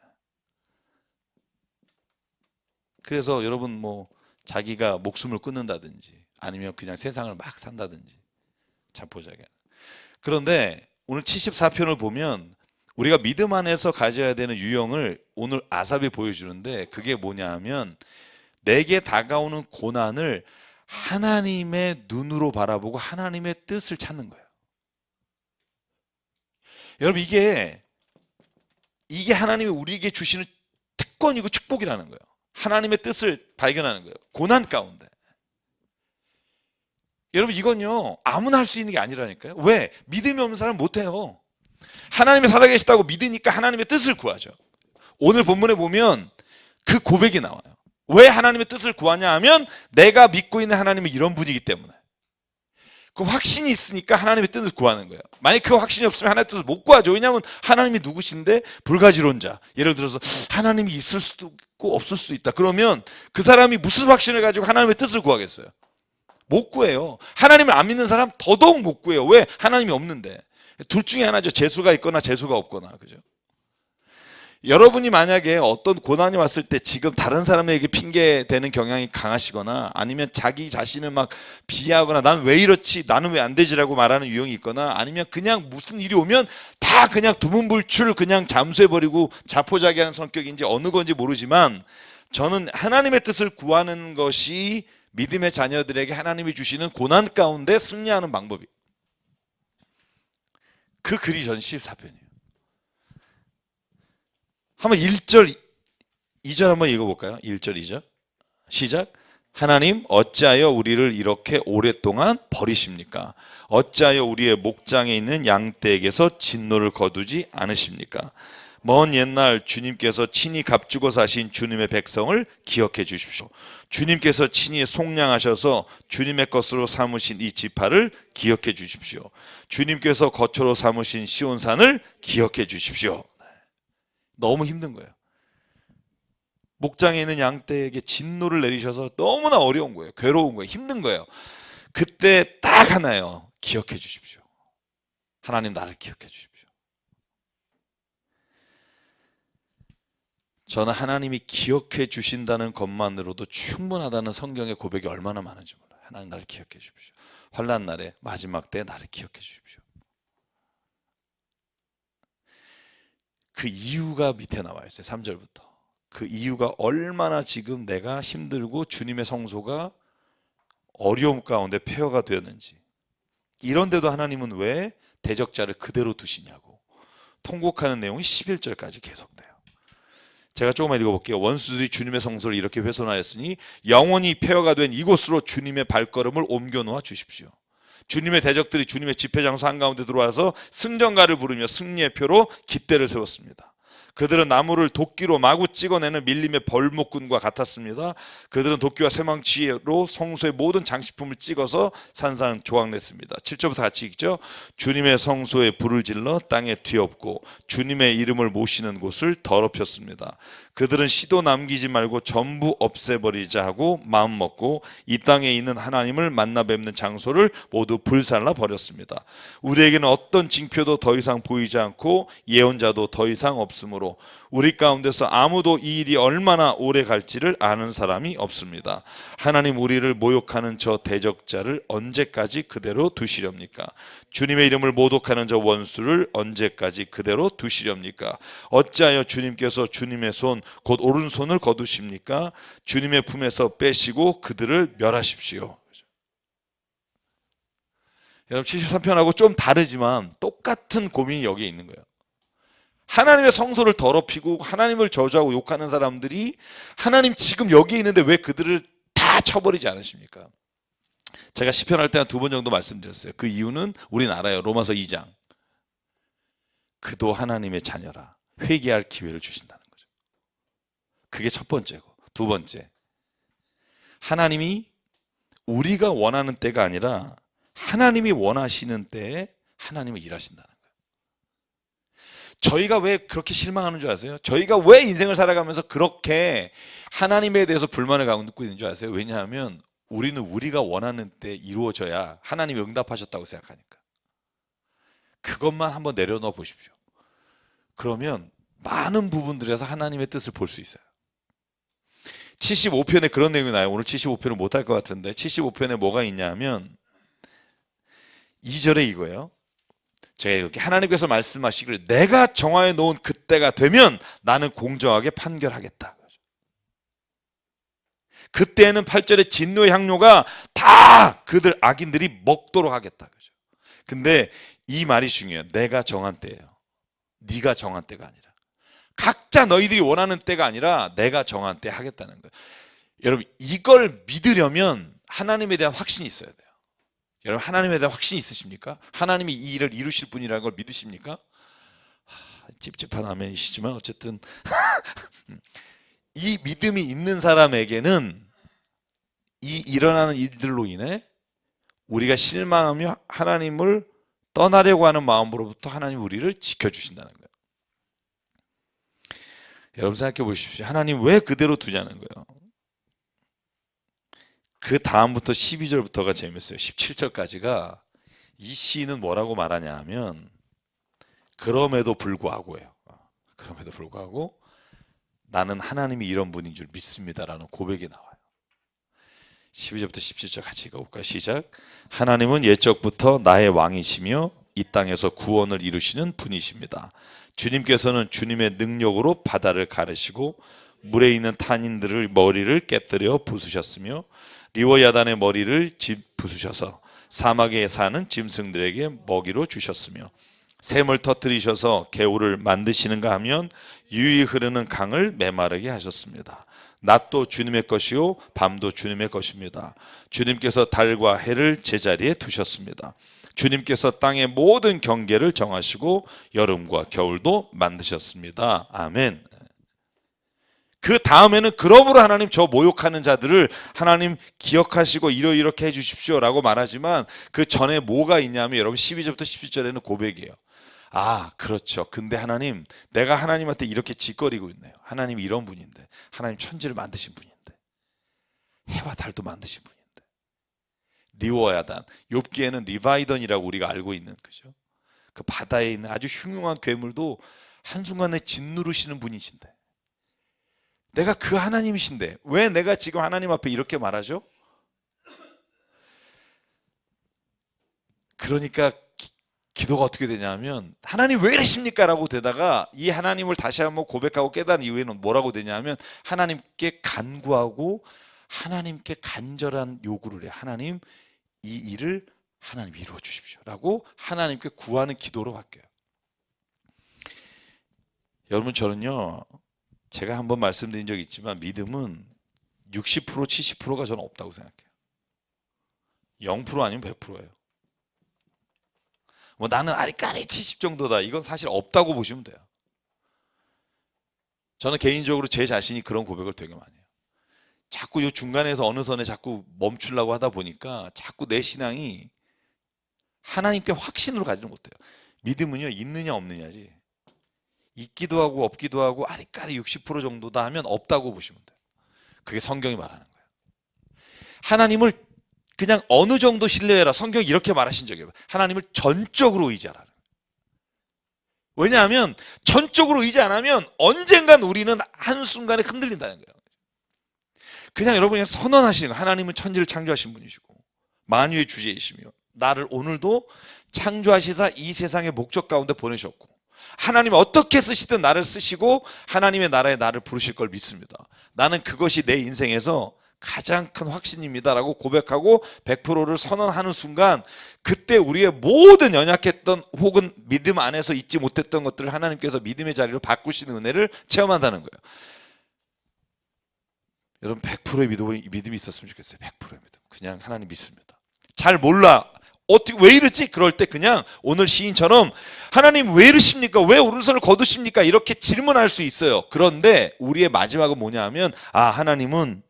그래서 여러분 뭐 자기가 목숨을 끊는다든지 아니면 그냥 세상을 막 산다든지 자포자기하는. 그런데 오늘 74편을 보면 우리가 믿음 안에서 가져야 되는 유형을 오늘 아삽이 보여주는데 그게 뭐냐 하면 내게 다가오는 고난을 하나님의 눈으로 바라보고 하나님의 뜻을 찾는 거예요. 여러분 이게 하나님이 우리에게 주시는 특권이고 축복이라는 거예요. 하나님의 뜻을 발견하는 거예요. 고난 가운데. 여러분 이건요 아무나 할 수 있는 게 아니라니까요. 왜? 믿음이 없는 사람은 못해요. 하나님이 살아계시다고 믿으니까 하나님의 뜻을 구하죠. 오늘 본문에 보면 그 고백이 나와요. 왜 하나님의 뜻을 구하냐 하면 내가 믿고 있는 하나님이 이런 분이기 때문에. 그 확신이 있으니까 하나님의 뜻을 구하는 거예요. 만약 그 확신이 없으면 하나님의 뜻을 못 구하죠. 왜냐하면 하나님이 누구신데 불가지론자. 예를 들어서 하나님이 있을 수도 있고 없을 수도 있다. 그러면 그 사람이 무슨 확신을 가지고 하나님의 뜻을 구하겠어요? 못 구해요. 하나님을 안 믿는 사람 더더욱 못 구해요. 왜? 하나님이 없는데. 둘 중에 하나죠. 재수가 있거나 재수가 없거나. 그죠? 여러분이 만약에 어떤 고난이 왔을 때 지금 다른 사람에게 핑계 대는 경향이 강하시거나 아니면 자기 자신을 막 비하하거나 난 왜 이렇지 나는 왜 안 되지라고 말하는 유형이 있거나 아니면 그냥 무슨 일이 오면 다 그냥 두문불출 그냥 잠수해버리고 자포자기하는 성격인지 어느 건지 모르지만 저는 하나님의 뜻을 구하는 것이 믿음의 자녀들에게 하나님이 주시는 고난 가운데 승리하는 방법이에요. 그 글이 전 14편이에요. 한번 1절, 2절 한번 읽어볼까요? 1절, 2절. 시작. 하나님 어찌하여 우리를 이렇게 오랫동안 버리십니까? 어찌하여 우리의 목장에 있는 양떼에게서 진노를 거두지 않으십니까? 먼 옛날 주님께서 친히 값주고 사신 주님의 백성을 기억해 주십시오. 주님께서 친히 속량하셔서 주님의 것으로 삼으신 이 지파를 기억해 주십시오. 주님께서 거처로 삼으신 시온산을 기억해 주십시오. 너무 힘든 거예요. 목장에 있는 양떼에게 진노를 내리셔서 너무나 어려운 거예요. 괴로운 거예요. 힘든 거예요. 그때 딱 하나예요. 기억해 주십시오. 하나님 나를 기억해 주십시오. 저는 하나님이 기억해 주신다는 것만으로도 충분하다는 성경의 고백이 얼마나 많은지 몰라요. 하나님 나를 기억해 주십시오. 환난 날에 마지막 때에 나를 기억해 주십시오. 그 이유가 밑에 나와 있어요. 3절부터. 그 이유가 얼마나 지금 내가 힘들고 주님의 성소가 어려움 가운데 폐허가 되었는지. 이런데도 하나님은 왜 대적자를 그대로 두시냐고 통곡하는 내용이 11절까지 계속돼요. 제가 조금만 읽어볼게요. 원수들이 주님의 성소를 이렇게 훼손하였으니 영원히 폐허가 된 이곳으로 주님의 발걸음을 옮겨놓아 주십시오. 주님의 대적들이 주님의 집회장소 한가운데 들어와서 승전가를 부르며 승리의 표로 깃대를 세웠습니다. 그들은 나무를 도끼로 마구 찍어내는 밀림의 벌목꾼과 같았습니다. 그들은 도끼와 쇠망치로 성소의 모든 장식품을 찍어서 산산조각냈습니다. 7절부터 같이 읽죠. 주님의 성소에 불을 질러 땅에 뒤엎고 주님의 이름을 모시는 곳을 더럽혔습니다. 그들은 시도 남기지 말고 전부 없애버리자 하고 마음먹고 이 땅에 있는 하나님을 만나 뵙는 장소를 모두 불살라 버렸습니다. 우리에게는 어떤 징표도 더 이상 보이지 않고 예언자도 더 이상 없으므로 우리 가운데서 아무도 이 일이 얼마나 오래 갈지를 아는 사람이 없습니다. 하나님, 우리를 모욕하는 저 대적자를 언제까지 그대로 두시렵니까? 주님의 이름을 모독하는 저 원수를 언제까지 그대로 두시렵니까? 어찌하여 주님께서 주님의 손 곧 오른손을 거두십니까? 주님의 품에서 빼시고 그들을 멸하십시오. 여러분, 73편하고 좀 다르지만 똑같은 고민이 여기에 있는 거예요. 하나님의 성소를 더럽히고 하나님을 저주하고 욕하는 사람들이 하나님 지금 여기 있는데 왜 그들을 다 쳐버리지 않으십니까? 제가 시편할 때 한 2번 정도 말씀드렸어요. 그 이유는 우린 알아요. 로마서 2장. 그도 하나님의 자녀라. 회개할 기회를 주신다는 거죠. 그게 첫 번째고, 두 번째, 하나님이 우리가 원하는 때가 아니라 하나님이 원하시는 때에 하나님은 일하신다는 거예요. 저희가 왜 그렇게 실망하는 줄 아세요? 저희가 왜 인생을 살아가면서 그렇게 하나님에 대해서 불만을 갖고 있는 줄 아세요? 왜냐하면 우리는 우리가 원하는 때 이루어져야 하나님이 응답하셨다고 생각하니까. 그것만 한번 내려놓아 보십시오. 그러면 많은 부분들에서 하나님의 뜻을 볼 수 있어요. 75편에 그런 내용이 나요. 오늘 75편을 못할 것 같은데 75편에 뭐가 있냐면 2절에 이거예요. 제가 이렇게 하나님께서 말씀하시기를 내가 정하여 놓은 그때가 되면 나는 공정하게 판결하겠다. 그때에는 8절에 진노의 향료가 다 그들 악인들이 먹도록 하겠다. 근데 이 말이 중요해요. 내가 정한 때예요. 네가 정한 때가 아니라. 각자 너희들이 원하는 때가 아니라 내가 정한 때 하겠다는 거예요. 여러분, 이걸 믿으려면 하나님에 대한 확신이 있어야 돼요. 여러분, 하나님에 대한 확신이 있으십니까? 하나님이 이 일을 이루실 분이라는 걸 믿으십니까? 찝찝한 아멘이시지만 어쨌든 이 믿음이 있는 사람에게는 이 일어나는 일들로 인해 우리가 실망하며 하나님을 떠나려고 하는 마음으로부터 하나님 우리를 지켜주신다는 거예요. 여러분 생각해 보십시오. 하나님 왜 그대로 두냐는 거예요. 그 다음부터 12절부터가 재밌어요. 17절까지가 이 시인은 뭐라고 말하냐 하면 그럼에도 불구하고예요. 그럼에도 불구하고 나는 하나님이 이런 분인 줄 믿습니다라는 고백이 나와요. 12절부터 17절 같이 읽어볼까요? 시작. 하나님은 옛적부터 나의 왕이시며 이 땅에서 구원을 이루시는 분이십니다. 주님께서는 주님의 능력으로 바다를 가르시고 물에 있는 탄인들을 머리를 깨뜨려 부수셨으며 리워야단의 머리를 부수셔서 사막에 사는 짐승들에게 먹이로 주셨으며 샘을 터뜨리셔서 개울을 만드시는가 하면 유유히 흐르는 강을 메마르게 하셨습니다. 낮도 주님의 것이요 밤도 주님의 것입니다. 주님께서 달과 해를 제자리에 두셨습니다. 주님께서 땅의 모든 경계를 정하시고 여름과 겨울도 만드셨습니다. 아멘. 그 다음에는 그러므로 하나님 저 모욕하는 자들을 하나님 기억하시고 이렇게 해주십시오 라고 말하지만 그 전에 뭐가 있냐면 여러분 12절부터 17절에는 고백이에요. 아 그렇죠. 근데 하나님 내가 하나님한테 이렇게 짓거리고 있네요. 하나님이 이런 분인데 하나님 천지를 만드신 분인데 해와 달도 만드신 분인데 리워야단 욥기에는 리바이던이라고 우리가 알고 있는 그죠? 그 바다에 있는 아주 흉흉한 괴물도 한순간에 짓누르시는 분이신데 내가 그 하나님이신데 왜 내가 지금 하나님 앞에 이렇게 말하죠? 기도가 어떻게 되냐면 하나님 왜 이러십니까? 라고 되다가 이 하나님을 다시 한번 고백하고 깨달은 이후에는 뭐라고 되냐면 하나님께 간구하고 하나님께 간절한 요구를 해. 하나님 이 일을 하나님 이루어 주십시오 라고 하나님께 구하는 기도로 바뀌어요. 여러분 저는요 제가 한번 말씀드린 적이 있지만 믿음은 60% 70%가 저는 없다고 생각해요. 0% 아니면 100%예요. 뭐 나는 아리까리 70 정도다. 이건 사실 없다고 보시면 돼요. 저는 개인적으로 제 자신이 그런 고백을 되게 많이 해요. 자꾸 요 중간에서 어느 선에 자꾸 멈추려고 하다 보니까 자꾸 내 신앙이 하나님께 확신으로 가지를 못해요. 믿음은요 있느냐 없느냐지. 있기도 하고 없기도 하고 아리까리 60% 정도다 하면 없다고 보시면 돼요. 그게 성경이 말하는 거예요. 하나님을 그냥 어느 정도 신뢰해라. 성경이 이렇게 말하신 적이 없어요. 하나님을 전적으로 의지하라. 왜냐하면 전적으로 의지 안 하면 언젠간 우리는 한순간에 흔들린다는 거예요. 그냥 여러분이 그냥 선언하시는 거예요. 하나님은 천지를 창조하신 분이시고 만유의 주제이시며 나를 오늘도 창조하시사 이 세상의 목적 가운데 보내셨고 하나님이 어떻게 쓰시든 나를 쓰시고 하나님의 나라에 나를 부르실 걸 믿습니다. 나는 그것이 내 인생에서 가장 큰 확신입니다라고 고백하고 100%를 선언하는 순간 그때 우리의 모든 연약했던 혹은 믿음 안에서 잊지 못했던 것들을 하나님께서 믿음의 자리로 바꾸시는 은혜를 체험한다는 거예요. 여러분 100%의 믿음이 있었으면 좋겠어요. 100%의 믿음. 그냥 하나님 믿습니다. 잘 몰라. 어떻게 왜 이러지? 그럴 때 그냥 오늘 시인처럼 하나님 왜 이러십니까? 왜 오른손을 거두십니까? 이렇게 질문할 수 있어요. 그런데 우리의 마지막은 뭐냐 하면 하나님은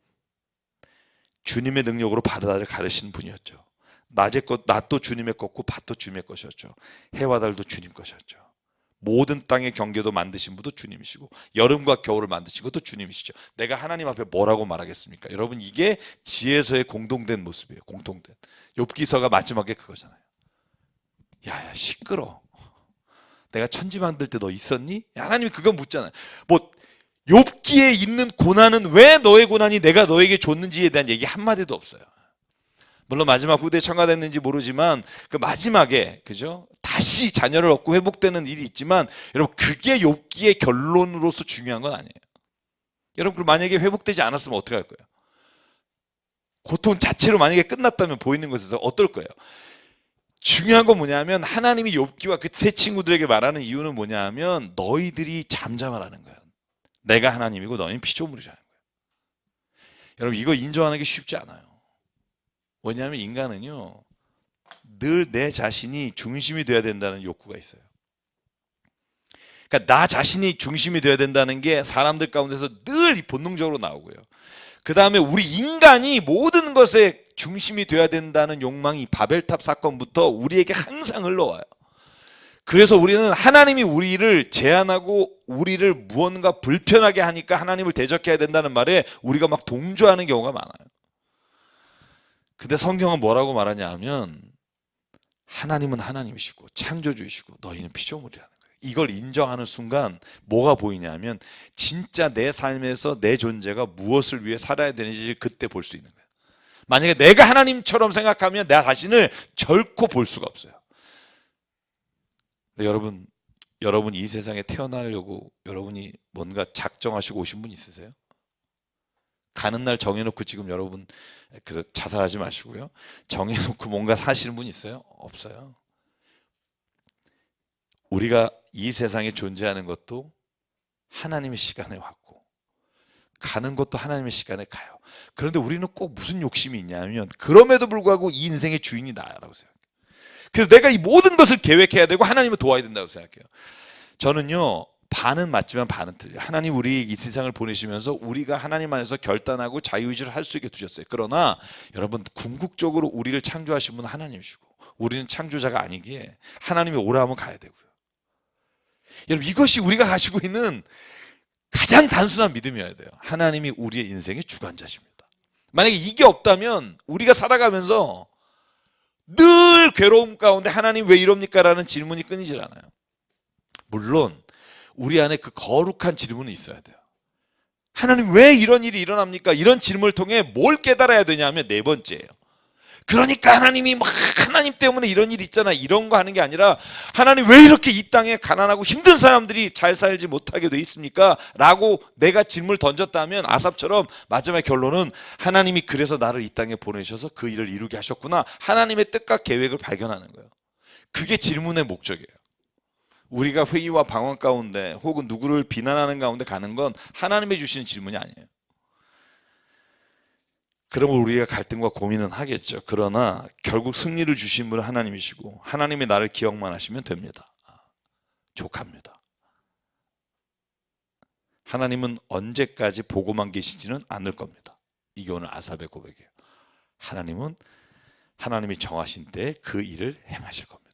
주님의 능력으로 바다를 가르시는 분이었죠. 낮도 주님의 것고 밭도 주님의 것이었죠. 해와 달도 주님 것이었죠. 모든 땅의 경계도 만드신 분도 주님이시고 여름과 겨울을 만드신 것도 주님이시죠. 내가 하나님 앞에 뭐라고 말하겠습니까? 여러분 이게 지혜서의 공동된 모습이에요. 공동된. 욥기서가 마지막에 그거잖아요. 야야 시끄러. 내가 천지 만들 때 너 있었니? 하나님이 그거 묻잖아요. 뭐 욥기에 있는 고난은 왜 너의 고난이 내가 너에게 줬는지에 대한 얘기 한마디도 없어요. 물론 마지막 후대에 첨가됐는지 모르지만 그 마지막에 그죠? 다시 자녀를 얻고 회복되는 일이 있지만 여러분 그게 욥기의 결론으로서 중요한 건 아니에요. 여러분 그럼 만약에 회복되지 않았으면 어떻게 할 거예요? 고통 자체로 만약에 끝났다면 보이는 것에서 어떨 거예요? 중요한 건 뭐냐면 하나님이 욥기와 그 세 친구들에게 말하는 이유는 뭐냐면 너희들이 잠잠하라는 거예요. 내가 하나님이고 너희는 피조물이라는 거예요. 여러분 이거 인정하는 게 쉽지 않아요. 왜냐하면 인간은요 늘 내 자신이 중심이 돼야 된다는 욕구가 있어요. 그러니까 나 자신이 중심이 돼야 된다는 게 사람들 가운데서 늘 본능적으로 나오고요. 그 다음에 우리 인간이 모든 것에 중심이 돼야 된다는 욕망이 바벨탑 사건부터 우리에게 항상 흘러와요. 그래서 우리는 하나님이 우리를 제한하고 우리를 무언가 불편하게 하니까 하나님을 대적해야 된다는 말에 우리가 막 동조하는 경우가 많아요. 근데 성경은 뭐라고 말하냐 하면 하나님은 하나님이시고 창조주이시고 너희는 피조물이라는 거예요. 이걸 인정하는 순간 뭐가 보이냐면 진짜 내 삶에서 내 존재가 무엇을 위해 살아야 되는지 그때 볼 수 있는 거예요. 만약에 내가 하나님처럼 생각하면 내 자신을 결코 볼 수가 없어요. 근데 여러분 이 세상에 태어나려고 여러분이 뭔가 작정하시고 오신 분 있으세요? 가는 날 정해놓고 지금 여러분 자살하지 마시고요. 정해놓고 뭔가 사시는 분 있어요? 없어요. 우리가 이 세상에 존재하는 것도 하나님의 시간에 왔고 가는 것도 하나님의 시간에 가요. 그런데 우리는 꼭 무슨 욕심이 있냐면 그럼에도 불구하고 이 인생의 주인이 나라고 생각해요. 그래서 내가 이 모든 것을 계획해야 되고 하나님을 도와야 된다고 생각해요. 저는요 반은 맞지만 반은 틀려요. 하나님 우리 이 세상을 보내시면서 우리가 하나님 안에서 결단하고 자유의지를 할 수 있게 두셨어요. 그러나 여러분 궁극적으로 우리를 창조하신 분은 하나님이시고 우리는 창조자가 아니기에 하나님이 오라 하면 가야 되고요. 여러분 이것이 우리가 가지고 있는 가장 단순한 믿음이어야 돼요. 하나님이 우리의 인생의 주관자십니다. 만약에 이게 없다면 우리가 살아가면서 늘 괴로움 가운데 하나님 왜 이럽니까? 라는 질문이 끊이질 않아요. 물론 우리 안에 그 거룩한 질문이 있어야 돼요. 하나님 왜 이런 일이 일어납니까? 이런 질문을 통해 뭘 깨달아야 되냐면 네 번째예요. 그러니까 하나님이 막 하나님 때문에 이런 일 있잖아 이런 거 하는 게 아니라 하나님 왜 이렇게 이 땅에 가난하고 힘든 사람들이 잘 살지 못하게 돼 있습니까? 라고 내가 질문을 던졌다면 아삽처럼 마지막 결론은 하나님이 그래서 나를 이 땅에 보내셔서 그 일을 이루게 하셨구나. 하나님의 뜻과 계획을 발견하는 거예요. 그게 질문의 목적이에요. 우리가 회의와 방황 가운데 혹은 누구를 비난하는 가운데 가는 건 하나님이 주시는 질문이 아니에요. 그러면 우리가 갈등과 고민은 하겠죠. 그러나 결국 승리를 주신 분은 하나님이시고 하나님이 나를 기억만 하시면 됩니다. 족합니다. 하나님은 언제까지 보고만 계시지는 않을 겁니다. 이게 오늘 아삽의 고백이에요. 하나님은 하나님이 정하신 때에 그 일을 행하실 겁니다.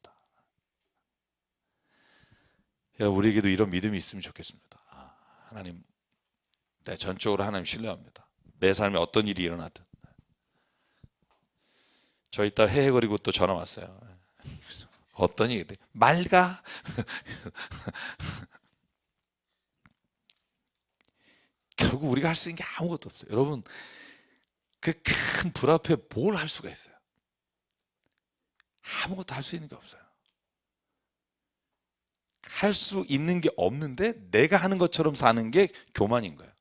우리에게도 이런 믿음이 있으면 좋겠습니다. 하나님, 내 전적으로 하나님 신뢰합니다. 내 삶에 어떤 일이 일어나든. 저희 딸 헤헤거리고 또 전화 왔어요. 어떤 얘기 돼? 맑아. 결국 우리가 할 수 있는 게 아무것도 없어요. 여러분, 그 큰 불 앞에 뭘 할 수가 있어요? 아무것도 할 수 있는 게 없어요. 할 수 있는 게 없는데 내가 하는 것처럼 사는 게 교만인 거예요.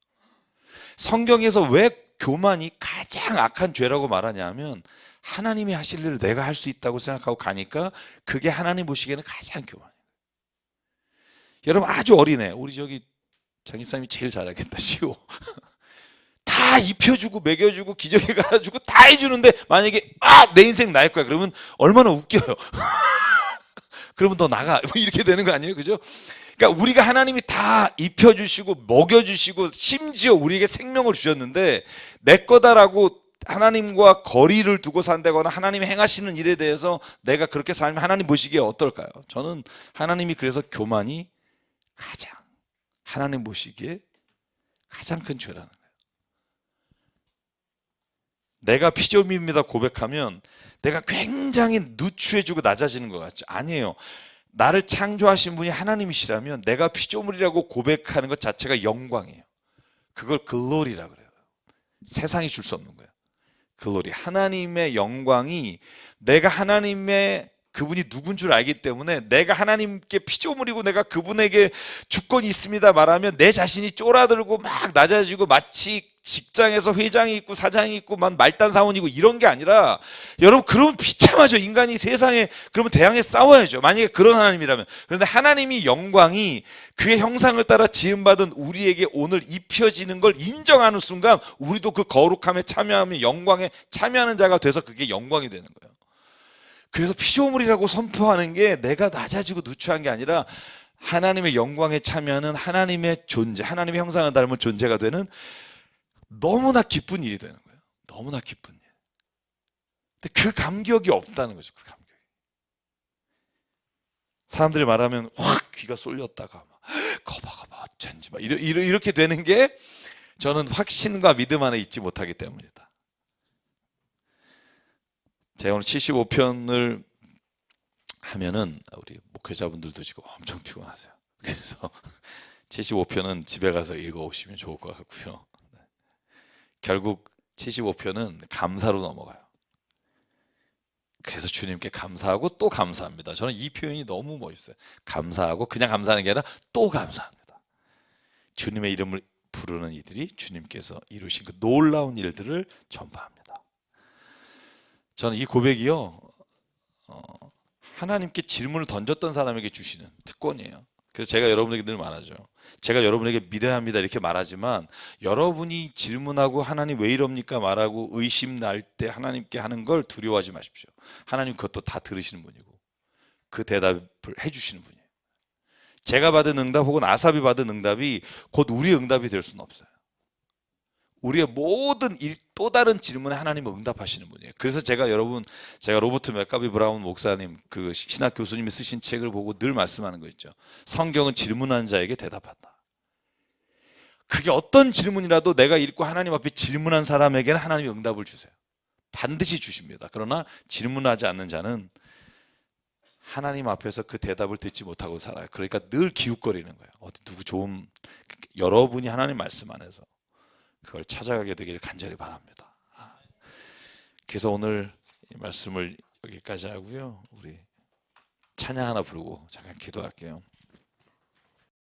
성경에서 왜 교만이 가장 악한 죄라고 말하냐면 하나님이 하실 일을 내가 할 수 있다고 생각하고 가니까 그게 하나님 보시기에는 가장 교만이에요. 여러분 아주 어리네. 우리 저기 장집사님이 제일 잘하겠다. 시오. 다 입혀주고 먹여주고 기저귀 갈아주고 다 해주는데 만약에 내 인생 나일 거야. 그러면 얼마나 웃겨요. 그러면 너 나가. 이렇게 되는 거 아니에요? 그죠? 그러니까 우리가 하나님이 다 입혀주시고 먹여주시고 심지어 우리에게 생명을 주셨는데 내 거다라고 하나님과 거리를 두고 산다거나 하나님이 행하시는 일에 대해서 내가 그렇게 살면 하나님 보시기에 어떨까요? 저는 하나님이 그래서 교만이 가장 하나님 보시기에 가장 큰 죄라는 거예요. 내가 피조물입니다 고백하면 내가 굉장히 누추해지고 낮아지는 것 같죠? 아니에요. 나를 창조하신 분이 하나님이시라면 내가 피조물이라고 고백하는 것 자체가 영광이에요. 그걸 글로리라고 그래요. 세상이 줄 수 없는 거예요. 글로리. 하나님의 영광이 내가 하나님의 그분이 누군 줄 알기 때문에 내가 하나님께 피조물이고 내가 그분에게 주권이 있습니다 말하면 내 자신이 쫄아들고 막 낮아지고 마치 직장에서 회장이 있고 사장이 있고 막 말단 사원이고 이런 게 아니라 여러분 그러면 비참하죠. 인간이 세상에 그러면 대항해 싸워야죠. 만약에 그런 하나님이라면. 그런데 하나님이 영광이 그의 형상을 따라 지음받은 우리에게 오늘 입혀지는 걸 인정하는 순간 우리도 그 거룩함에 참여하며 영광에 참여하는 자가 돼서 그게 영광이 되는 거예요. 그래서 피조물이라고 선포하는 게 내가 낮아지고 누추한 게 아니라 하나님의 영광에 참여하는 하나님의 존재, 하나님의 형상을 닮은 존재가 되는 너무나 기쁜 일이 되는 거예요. 너무나 기쁜 일. 근데 그 감격이 없다는 거죠. 그 감격이. 사람들이 말하면 확 귀가 쏠렸다가 막 거봐 어쩐지 막 이렇게 되는 게 저는 확신과 믿음 안에 있지 못하기 때문이다. 제가 오늘 75편을 하면은 우리 목회자분들도 지금 엄청 피곤하세요. 그래서 75편은 집에 가서 읽어오시면 좋을 것 같고요. 결국 75편은 감사로 넘어가요. 그래서 주님께 감사하고 또 감사합니다. 저는 이 표현이 너무 멋있어요. 감사하고 그냥 감사하는 게 아니라 또 감사합니다. 주님의 이름을 부르는 이들이 주님께서 이루신 그 놀라운 일들을 전파합니다. 저는 이 고백이요 하나님께 질문을 던졌던 사람에게 주시는 특권이에요. 그래서 제가 여러분에게 늘 말하죠. 제가 여러분에게 믿어야 합니다 이렇게 말하지만 여러분이 질문하고 하나님 왜 이럽니까 말하고 의심 날 때 하나님께 하는 걸 두려워하지 마십시오. 하나님 그것도 다 들으시는 분이고 그 대답을 해주시는 분이에요. 제가 받은 응답 혹은 아삽이 받은 응답이 곧 우리의 응답이 될 수는 없어요. 우리의 모든 또 다른 질문에 하나님은 응답하시는 분이에요. 그래서 제가 로버트 맥가비 브라운 목사님 그 신학 교수님이 쓰신 책을 보고 늘 말씀하는 거 있죠. 성경은 질문한 자에게 대답한다. 그게 어떤 질문이라도 내가 읽고 하나님 앞에 질문한 사람에게는 하나님이 응답을 주세요. 반드시 주십니다. 그러나 질문하지 않는 자는 하나님 앞에서 그 대답을 듣지 못하고 살아요. 그러니까 늘 기웃거리는 거예요. 어디 누구 좋은 여러분이 하나님 말씀 안에서 그걸 찾아가게 되기를 간절히 바랍니다. 그래서 오늘 이 말씀을 여기까지 하고요. 우리 찬양 하나 부르고 잠깐 기도할게요.